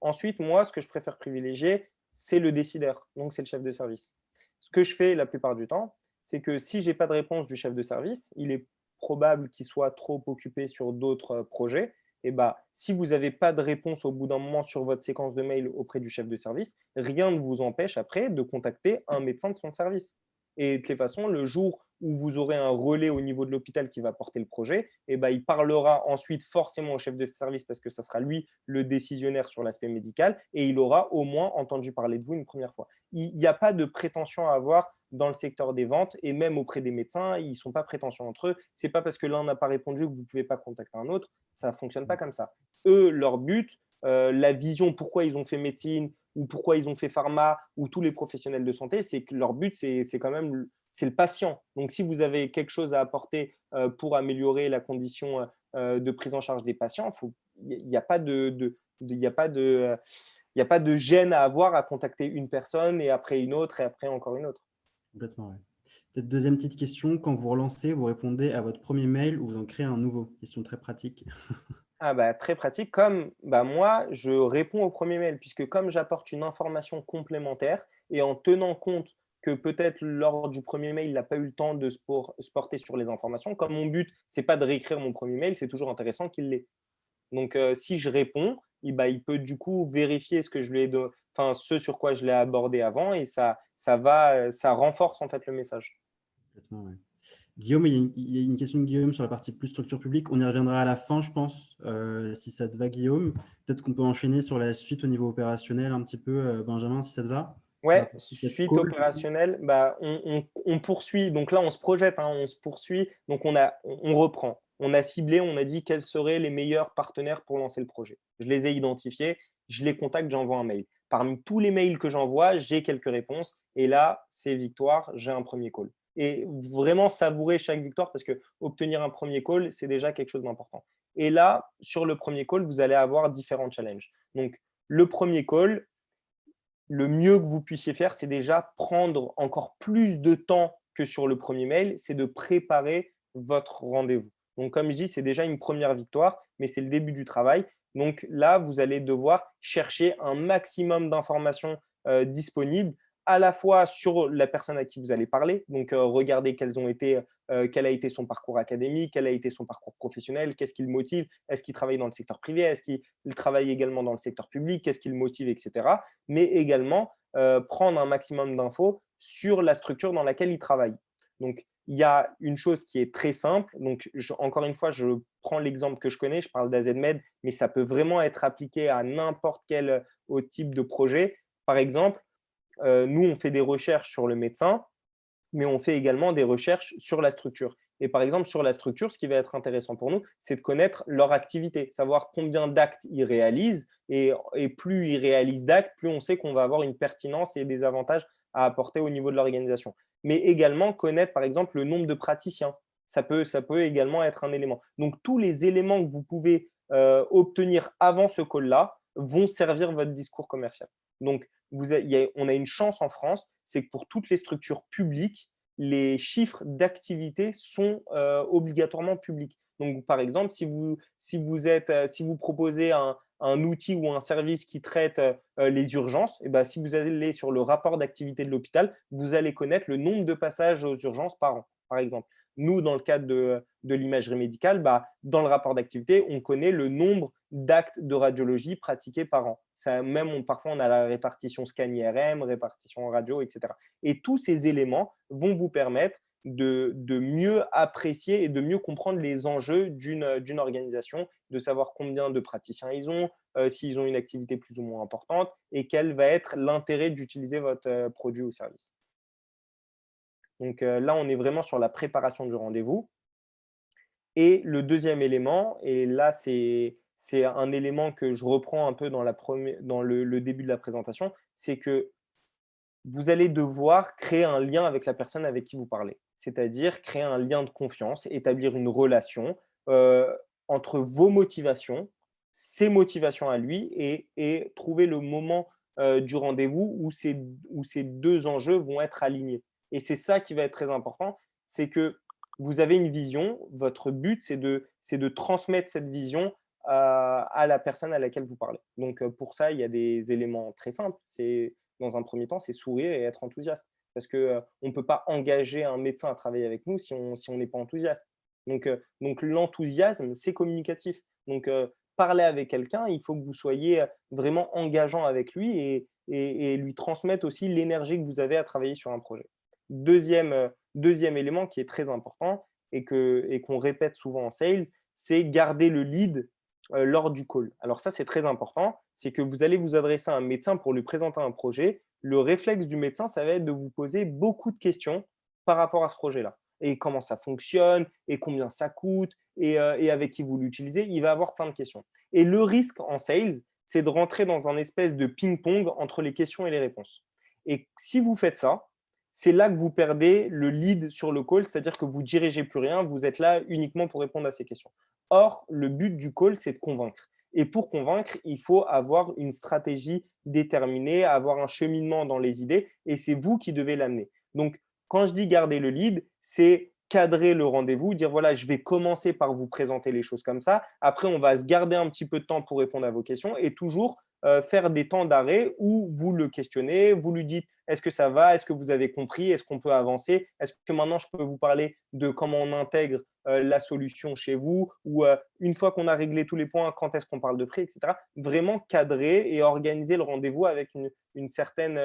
Ensuite, moi, ce que je préfère privilégier, c'est le décideur, donc c'est le chef de service. Ce que je fais la plupart du temps, c'est que si je n'ai pas de réponse du chef de service, il est probable qu'il soit trop occupé sur d'autres projets. Et bah, si vous n'avez pas de réponse au bout d'un moment sur votre séquence de mail auprès du chef de service, rien ne vous empêche après de contacter un médecin de son service. Et de toute façon, le jour où vous aurez un relais au niveau de l'hôpital qui va porter le projet, et ben, il parlera ensuite forcément au chef de service parce que ça sera lui le décisionnaire sur l'aspect médical et il aura au moins entendu parler de vous une première fois. Il n'y a pas de prétention à avoir dans le secteur des ventes et même auprès des médecins, ils ne sont pas prétentieux entre eux. Ce n'est pas parce que l'un n'a pas répondu que vous ne pouvez pas contacter un autre. Ça ne fonctionne pas comme ça. Eux, leur but, la vision, pourquoi ils ont fait médecine ou pourquoi ils ont fait pharma ou tous les professionnels de santé, c'est que leur but, c'est quand même c'est le patient. Donc, si vous avez quelque chose à apporter pour améliorer la condition de prise en charge des patients, il n'y a pas il y a pas de, il y a pas de gêne à avoir à contacter une personne et après une autre et après encore une autre. complètement, ouais. Peut-être deuxième petite question, quand vous relancez, vous répondez à votre premier mail ou vous en créez un nouveau? Question très pratique. Ah bah, très pratique. Comme bah, moi, je réponds au premier mail, puisque comme j'apporte une information complémentaire et en tenant compte que peut-être lors du premier mail, il n'a pas eu le temps de se porter sur les informations, comme mon but, c'est pas de réécrire mon premier mail, c'est toujours intéressant qu'il l'ait. Donc, si je réponds, il peut du coup vérifier ce que je lui ai enfin, ce sur quoi je l'ai abordé avant et ça renforce en fait le message. Complètement, ouais. Guillaume, il y a une question de Guillaume sur la partie plus structure publique. On y reviendra à la fin, je pense, si ça te va, Guillaume. Peut-être qu'on peut enchaîner sur la suite au niveau opérationnel un petit peu, Benjamin, si ça te va. Sur la Ouais, partie peut-être suite call, du coup. opérationnelle, bah, on poursuit. Donc là, on se projette, hein, on se poursuit. Donc on reprend. On a ciblé, on a dit quels seraient les meilleurs partenaires pour lancer le projet. Je les ai identifiés, je les contacte, j'envoie un mail. Parmi tous les mails que j'envoie, j'ai quelques réponses. Et là, c'est victoire, j'ai un premier call. Et vraiment savourer chaque victoire parce que obtenir un premier call, c'est déjà quelque chose d'important. Et là, sur le premier call, vous allez avoir différents challenges. Donc, le premier call, le mieux que vous puissiez faire, c'est déjà prendre encore plus de temps que sur le premier mail, c'est de préparer votre rendez-vous. Donc, comme je dis, c'est déjà une première victoire, mais c'est le début du travail. Donc là, vous allez devoir chercher un maximum d'informations disponibles, à la fois sur la personne à qui vous allez parler. Donc, regardez quel a été son parcours académique, quel a été son parcours professionnel, qu'est-ce qui le motive, est-ce qu'il travaille dans le secteur privé, est-ce qu'il travaille également dans le secteur public, qu'est-ce qui le motive, etc. Mais également prendre un maximum d'infos sur la structure dans laquelle il travaille. Donc, il y a une chose qui est très simple. Donc, encore une fois, je prends l'exemple que je connais, je parle d'AZMed, mais ça peut vraiment être appliqué à n'importe quel autre type de projet. Par exemple, nous, on fait des recherches sur le médecin, mais on fait également des recherches sur la structure. Et par exemple, sur la structure, ce qui va être intéressant pour nous, c'est de connaître leur activité, savoir combien d'actes ils réalisent. Et plus ils réalisent d'actes, plus on sait qu'on va avoir une pertinence et des avantages à apporter au niveau de l'organisation. mais également connaître, par exemple, le nombre de praticiens. Ça peut également être un élément. Donc, tous les éléments que vous pouvez obtenir avant ce call-là vont servir votre discours commercial. Donc, on a une chance en France, c'est que pour toutes les structures publiques, les chiffres d'activité sont obligatoirement publics. Donc, par exemple, si vous proposez un outil ou un service qui traite les urgences, et ben, si vous allez sur le rapport d'activité de l'hôpital, vous allez connaître le nombre de passages aux urgences par an, par exemple. Nous, dans le cadre de l'imagerie médicale, bah, dans le rapport d'activité, on connaît le nombre d'actes de radiologie pratiqués par an. Ça, même, parfois, on a la répartition scan-IRM, répartition radio, etc. Et tous ces éléments vont vous permettre de mieux apprécier et de mieux comprendre les enjeux d'une organisation, de savoir combien de praticiens ils ont, s'ils ont une activité plus ou moins importante et quel va être l'intérêt d'utiliser votre produit ou service. Donc là, on est vraiment sur la préparation du rendez-vous. Et le deuxième élément, et là, c'est un élément que je reprends un peu dans le début de la présentation, c'est que vous allez devoir créer un lien avec la personne avec qui vous parlez. C'est-à-dire créer un lien de confiance, établir une relation entre vos motivations, ses motivations à lui, et trouver le moment du rendez-vous où ces deux enjeux vont être alignés. Et c'est ça qui va être très important, c'est que vous avez une vision, votre but, c'est de transmettre cette vision à la personne à laquelle vous parlez. Donc pour ça, il y a des éléments très simples. C'est dans un premier temps, c'est sourire et être enthousiaste. Parce qu'on ne peut pas engager un médecin à travailler avec nous si on n'est pas enthousiaste. Donc l'enthousiasme, c'est communicatif. Donc, parler avec quelqu'un, il faut que vous soyez vraiment engageant avec lui et lui transmettre aussi l'énergie que vous avez à travailler sur un projet. Deuxième élément qui est très important et qu'on répète souvent en sales, c'est garder le lead lors du call. Alors ça, c'est très important, c'est que vous allez vous adresser à un médecin pour lui présenter un projet. Le réflexe du médecin, ça va être de vous poser beaucoup de questions par rapport à ce projet-là. Et comment ça fonctionne, et combien ça coûte, et avec qui vous l'utilisez. Il va avoir plein de questions. Et le risque en sales, c'est de rentrer dans un espèce de ping-pong entre les questions et les réponses. Et si vous faites ça, c'est là que vous perdez le lead sur le call, c'est-à-dire que vous ne dirigez plus rien, vous êtes là uniquement pour répondre à ces questions. Or, le but du call, c'est de convaincre. Et pour convaincre, il faut avoir une stratégie déterminée, avoir un cheminement dans les idées, et c'est vous qui devez l'amener. Donc, quand je dis garder le lead, c'est cadrer le rendez-vous, dire voilà, je vais commencer par vous présenter les choses comme ça. Après, on va se garder un petit peu de temps pour répondre à vos questions et toujours faire des temps d'arrêt où vous le questionnez, vous lui dites est-ce que ça va, est-ce que vous avez compris, est-ce qu'on peut avancer, est-ce que maintenant je peux vous parler de comment on intègre la solution chez vous ou une fois qu'on a réglé tous les points, quand est-ce qu'on parle de prix, etc. Vraiment cadrer et organiser le rendez-vous avec une certaine,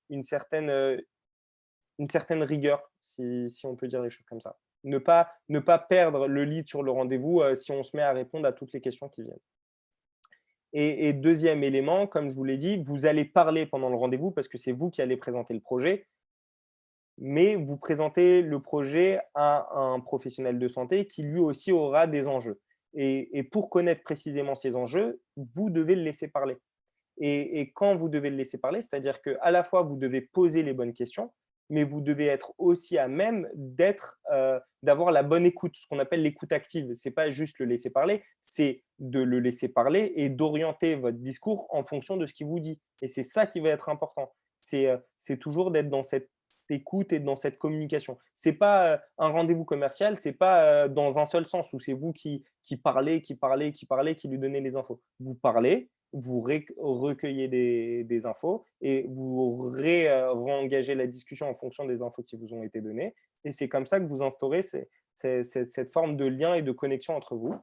une certaine rigueur, si on peut dire les choses comme ça. Ne pas perdre le lead sur le rendez-vous si on se met à répondre à toutes les questions qui viennent. Et deuxième élément, comme je vous l'ai dit, vous allez parler pendant le rendez-vous parce que c'est vous qui allez présenter le projet, mais vous présentez le projet à un professionnel de santé qui lui aussi aura des enjeux. Et pour connaître précisément ces enjeux, vous devez le laisser parler. Et quand vous devez le laisser parler, c'est-à-dire qu'à la fois, vous devez poser les bonnes questions, mais vous devez être aussi à même d'avoir la bonne écoute, ce qu'on appelle l'écoute active. Ce n'est pas juste le laisser parler, c'est de le laisser parler et d'orienter votre discours en fonction de ce qu'il vous dit. Et c'est ça qui va être important. C'est toujours d'être dans cette écoute et dans cette communication. Ce n'est pas un rendez-vous commercial, ce n'est pas dans un seul sens où c'est vous qui parlez, qui lui donnez les infos. Vous parlez, vous recueillez des infos et vous réengagez la discussion en fonction des infos qui vous ont été données. Et c'est comme ça que vous instaurez cette forme de lien et de connexion entre vous.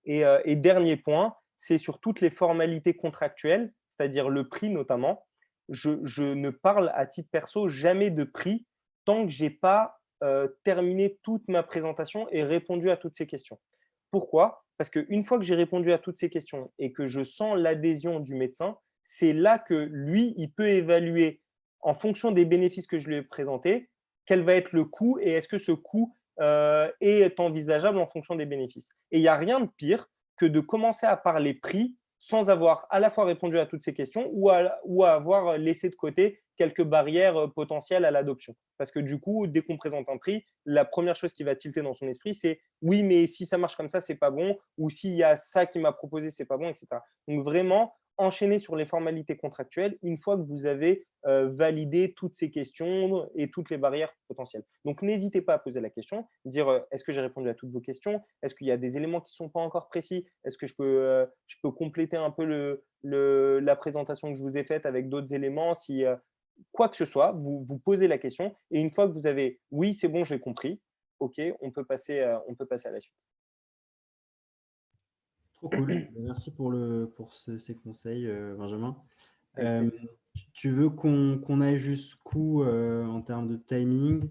Et dernier point, c'est sur toutes les formalités contractuelles, c'est-à-dire le prix notamment. Je ne parle à titre perso jamais de prix tant que je n'ai pas terminé toute ma présentation et répondu à toutes ces questions. Pourquoi? Parce qu'une fois que j'ai répondu à toutes ces questions et que je sens l'adhésion du médecin, c'est là que lui, il peut évaluer en fonction des bénéfices que je lui ai présentés, quel va être le coût et est-ce que ce coût est envisageable en fonction des bénéfices. Et il n'y a rien de pire que de commencer à parler prix sans avoir à la fois répondu à toutes ces questions ou à avoir laissé de côté quelques barrières potentielles à l'adoption. Parce que du coup, dès qu'on présente un prix, la première chose qui va tilter dans son esprit, c'est oui, mais si ça marche comme ça, c'est pas bon, ou s'il y a ça qui m'a proposé, c'est pas bon, etc. Donc vraiment, enchaîner sur les formalités contractuelles une fois que vous avez validé toutes ces questions et toutes les barrières potentielles. Donc n'hésitez pas à poser la question, dire est-ce que j'ai répondu à toutes vos questions? Est-ce qu'il y a des éléments qui ne sont pas encore précis? Est-ce que je peux compléter un peu la présentation que je vous ai faite avec d'autres éléments si, quoi que ce soit, vous posez la question et une fois que vous avez oui, c'est bon, j'ai compris, ok, on peut passer à la suite. Trop cool. Merci pour ces conseils, Benjamin. Avec Euh, plaisir. Tu veux qu'on aille jusqu'où en termes de timing?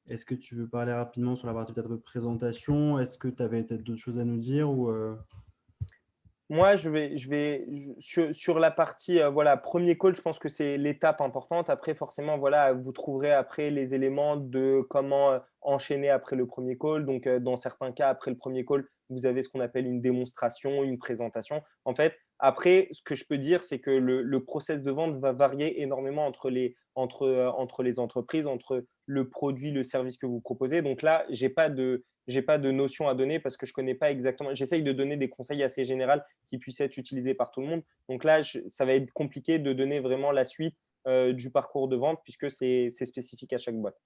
Est-ce que tu veux parler rapidement sur la partie peut-être de présentation? Est-ce que tu avais peut-être d'autres choses à nous dire ou Moi, sur la partie, voilà, premier call, je pense que c'est l'étape importante. Après, forcément, voilà, vous trouverez après les éléments de comment, enchaîner après le premier call. Donc, dans certains cas, après le premier call, vous avez ce qu'on appelle une démonstration, une présentation. En fait, après, ce que je peux dire, c'est que le process de vente va varier énormément entre les entreprises, entre le produit, le service que vous proposez. Donc là, j'ai pas de notion à donner parce que je connais pas exactement. J'essaye de donner des conseils assez généraux qui puisse être utilisé par tout le monde. Donc là, ça va être compliqué de donner vraiment la suite du parcours de vente puisque c'est spécifique à chaque boîte.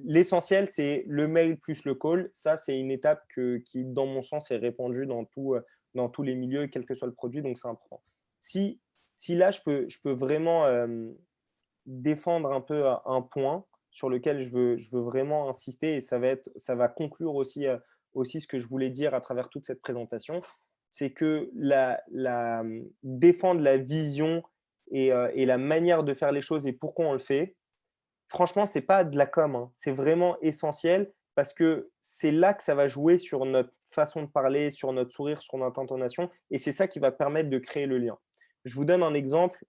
L'essentiel, c'est le mail plus le call. Ça, c'est une étape qui, dans mon sens, est répandue dans tous les milieux, quel que soit le produit. Donc, c'est important. Si, si là, je peux vraiment défendre un peu un point sur lequel je veux vraiment insister et ça va conclure aussi, aussi ce que je voulais dire à travers toute cette présentation, c'est que défendre la vision et la manière de faire les choses et pourquoi on le fait, franchement, c'est pas de la com, hein. C'est vraiment essentiel parce que c'est là que ça va jouer sur notre façon de parler, sur notre sourire, sur notre intonation et c'est ça qui va permettre de créer le lien. Je vous donne un exemple,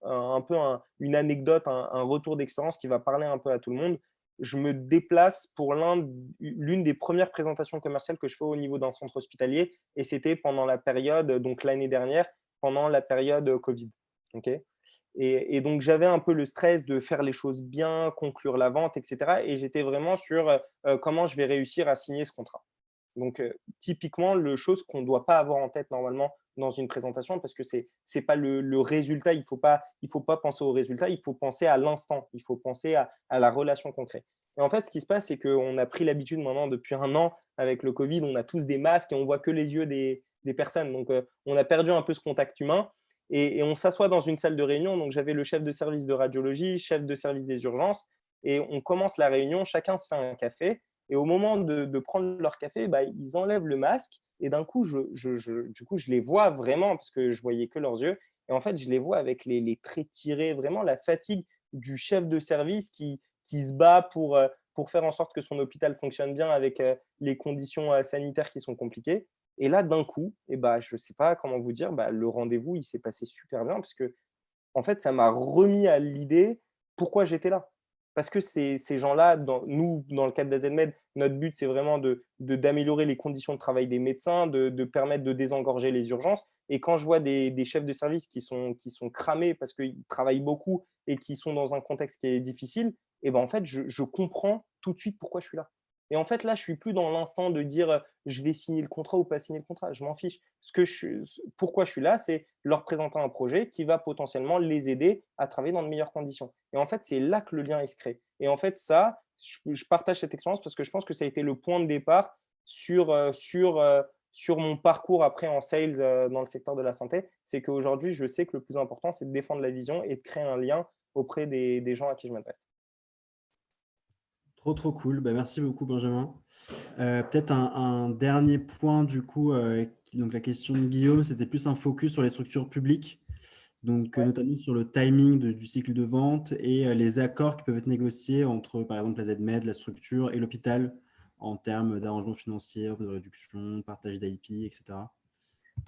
une anecdote, un retour d'expérience qui va parler un peu à tout le monde. Je me déplace pour l'une des premières présentations commerciales que je fais au niveau d'un centre hospitalier et c'était pendant la période, donc l'année dernière, pendant la période Covid. OK? Et donc, j'avais un peu le stress de faire les choses bien, conclure la vente, et cetera et j'étais vraiment sur, comment je vais réussir à signer ce contrat. Donc, typiquement, le chose qu'on ne doit pas avoir en tête normalement dans une présentation parce que c'est pas le résultat, il faut pas penser au résultat, il faut penser à l'instant, il faut penser à la relation concrète. Et en fait, ce qui se passe, c'est qu'on a pris l'habitude maintenant depuis un an avec le covid, on a tous des masques et on voit que les yeux des personnes. Donc, on a perdu un peu ce contact humain et on s'assoit dans une salle de réunion. Donc, j'avais le chef de service de radiologie, chef de service des urgences et on commence la réunion, chacun se fait un café et au moment de prendre leur café, bah, ils enlèvent le masque et d'un coup, du coup, je les vois vraiment parce que je voyais que leurs yeux. Et en fait, je les vois avec les traits tirés, vraiment la fatigue du chef de service qui se bat pour faire en sorte que son hôpital fonctionne bien avec les conditions sanitaires qui sont compliquées. Et là, d'un coup, et bah, je ne sais pas comment vous dire, bah, le rendez-vous, il s'est passé super bien parce que en fait, ça m'a remis à l'idée pourquoi j'étais là. Parce que ces gens-là, dans le cadre d'AZMed, notre but, c'est vraiment d'améliorer les conditions de travail des médecins, de permettre de désengorger les urgences. Et quand je vois des chefs de service qui sont cramés parce qu'ils travaillent beaucoup et qui sont dans un contexte qui est difficile, et ben en fait, je comprends tout de suite pourquoi je suis là. Et en fait, là, je suis plus dans l'instant de dire je vais signer le contrat ou pas signer le contrat. Je m'en fiche. Pourquoi je suis là, c'est leur présenter un projet qui va potentiellement les aider à travailler dans de meilleures conditions. Et en fait, c'est là que le lien il se crée. Et en fait, ça, je partage cette expérience parce que je pense que ça a été le point de départ sur mon parcours après en sales dans le secteur de la santé. C'est qu'aujourd'hui, je sais que le plus important, c'est de défendre la vision et de créer un lien auprès des gens à qui je m'adresse. trop trop cool. Bah, merci beaucoup, Benjamin. Peut-être un dernier point du coup, donc la question de Guillaume, c'était plus un focus sur les structures publiques, donc Ouais. notamment sur le timing du cycle de vente et les accords qui peuvent être négociés entre, par exemple, la ZMed, la structure et l'hôpital en termes d'arrangements financiers, offre de réduction, partage d'IP, etc.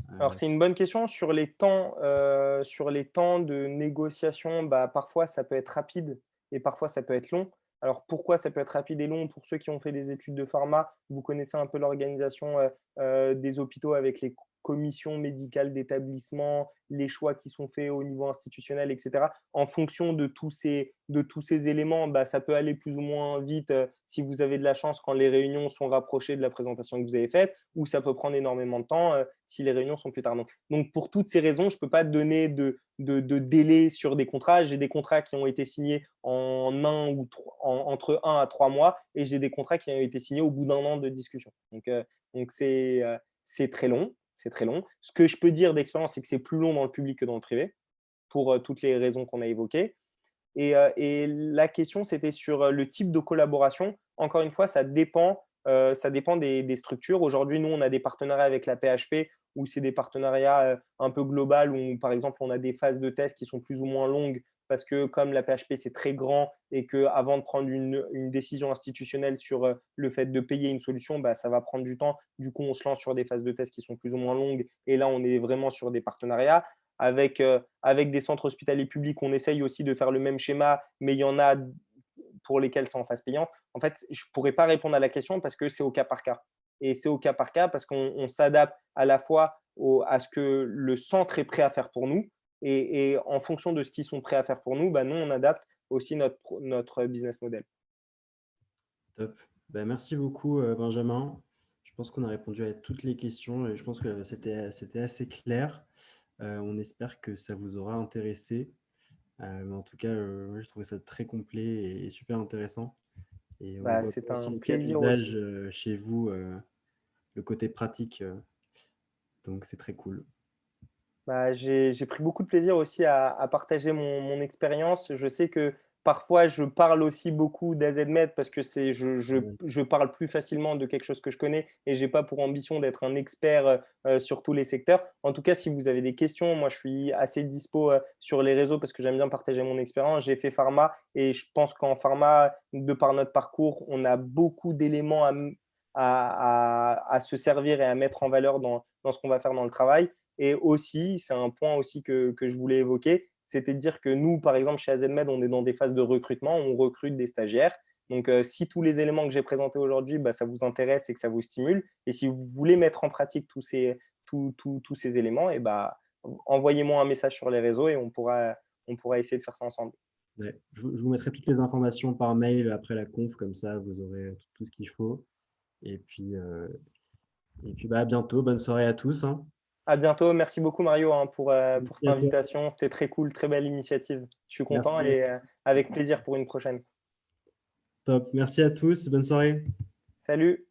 Alors, Euh, c'est une bonne question. Sur les temps de négociation, bah, parfois, ça peut être rapide et parfois, ça peut être long. Alors, pourquoi ça peut être rapide et long? Pour ceux qui ont fait des études de pharma, vous connaissez un peu l'organisation des hôpitaux avec les commission médicale d'établissement, les choix qui sont faits au niveau institutionnel, et cetera. En fonction de tous ces éléments, bah, ça peut aller plus ou moins vite, si vous avez de la chance quand les réunions sont rapprochées de la présentation que vous avez faite, ou ça peut prendre énormément de temps, si les réunions sont plus tard. Donc pour toutes ces raisons, je ne peux pas donner de délai sur des contrats. J'ai des contrats qui ont été signés entre 1 à 3 mois, et j'ai des contrats qui ont été signés au bout d'un an de discussion. Donc c'est très long, c'est très long. Ce que je peux dire d'expérience, c'est que c'est plus long dans le public que dans le privé, pour toutes les raisons qu'on a évoquées. Et la question, c'était sur le type de collaboration. Encore une fois, ça dépend des structures. Aujourd'hui, nous, on a des partenariats avec la PHP, où c'est des partenariats un peu global, où par exemple, on a des phases de test qui sont plus ou moins longues, parce que comme la PHP, c'est très grand, et qu'avant de prendre une décision institutionnelle sur le fait de payer une solution, bah, ça va prendre du temps. Du coup, on se lance sur des phases de test qui sont plus ou moins longues. Et là, on est vraiment sur des partenariats. Avec des centres hospitaliers publics, on essaye aussi de faire le même schéma, mais il y en a pour lesquels c'est en phase payante. En fait, je ne pourrais pas répondre à la question parce que c'est au cas par cas. Et c'est au cas par cas parce qu'on s'adapte à la fois à ce que le centre est prêt à faire pour nous. Et en fonction de ce qu'ils sont prêts à faire pour nous, bah, nous, on adapte aussi notre business model. Top. Bah, merci beaucoup, Benjamin. Je pense qu'on a répondu à toutes les questions et je pense que c'était assez clair. On espère que ça vous aura intéressé. Mais en tout cas, moi, je trouvais ça très complet et super intéressant. Et on Bah, voit c'est aussi un le cas plaisir d'usage aussi. chez vous, le côté pratique. Donc, c'est très cool. Bah, j'ai pris beaucoup de plaisir aussi à partager mon expérience. Je sais que parfois je parle aussi beaucoup d'AZMed parce que Ouais. je parle plus facilement de quelque chose que je connais, et j'ai pas pour ambition d'être un expert sur tous les secteurs. En tout cas, si vous avez des questions, moi je suis assez dispo sur les réseaux parce que j'aime bien partager mon expérience. J'ai fait pharma, et je pense qu'en pharma, de par notre parcours, on a beaucoup d'éléments à se servir et à mettre en valeur dans ce qu'on va faire dans le travail. Et aussi, c'est un point aussi que je voulais évoquer, c'était de dire que nous, par exemple, chez AZMed, on est dans des phases de recrutement, on recrute des stagiaires. Donc, si tous les éléments que j'ai présentés aujourd'hui, bah, ça vous intéresse et que ça vous stimule, et si vous voulez mettre en pratique tous ces éléments, et bah, envoyez-moi un message sur les réseaux et on pourra essayer de faire ça ensemble. Ouais. Je vous mettrai toutes les informations par mail après la conf, comme ça vous aurez tout ce qu'il faut. Et puis bah, à bientôt. Bonne soirée à tous, hein. À bientôt. Merci beaucoup, Mario, hein, pour cette Merci à toi. invitation. C'était très cool, très belle initiative. Je suis content, Merci. et avec plaisir pour une prochaine. Top. Merci à tous. Bonne soirée. Salut!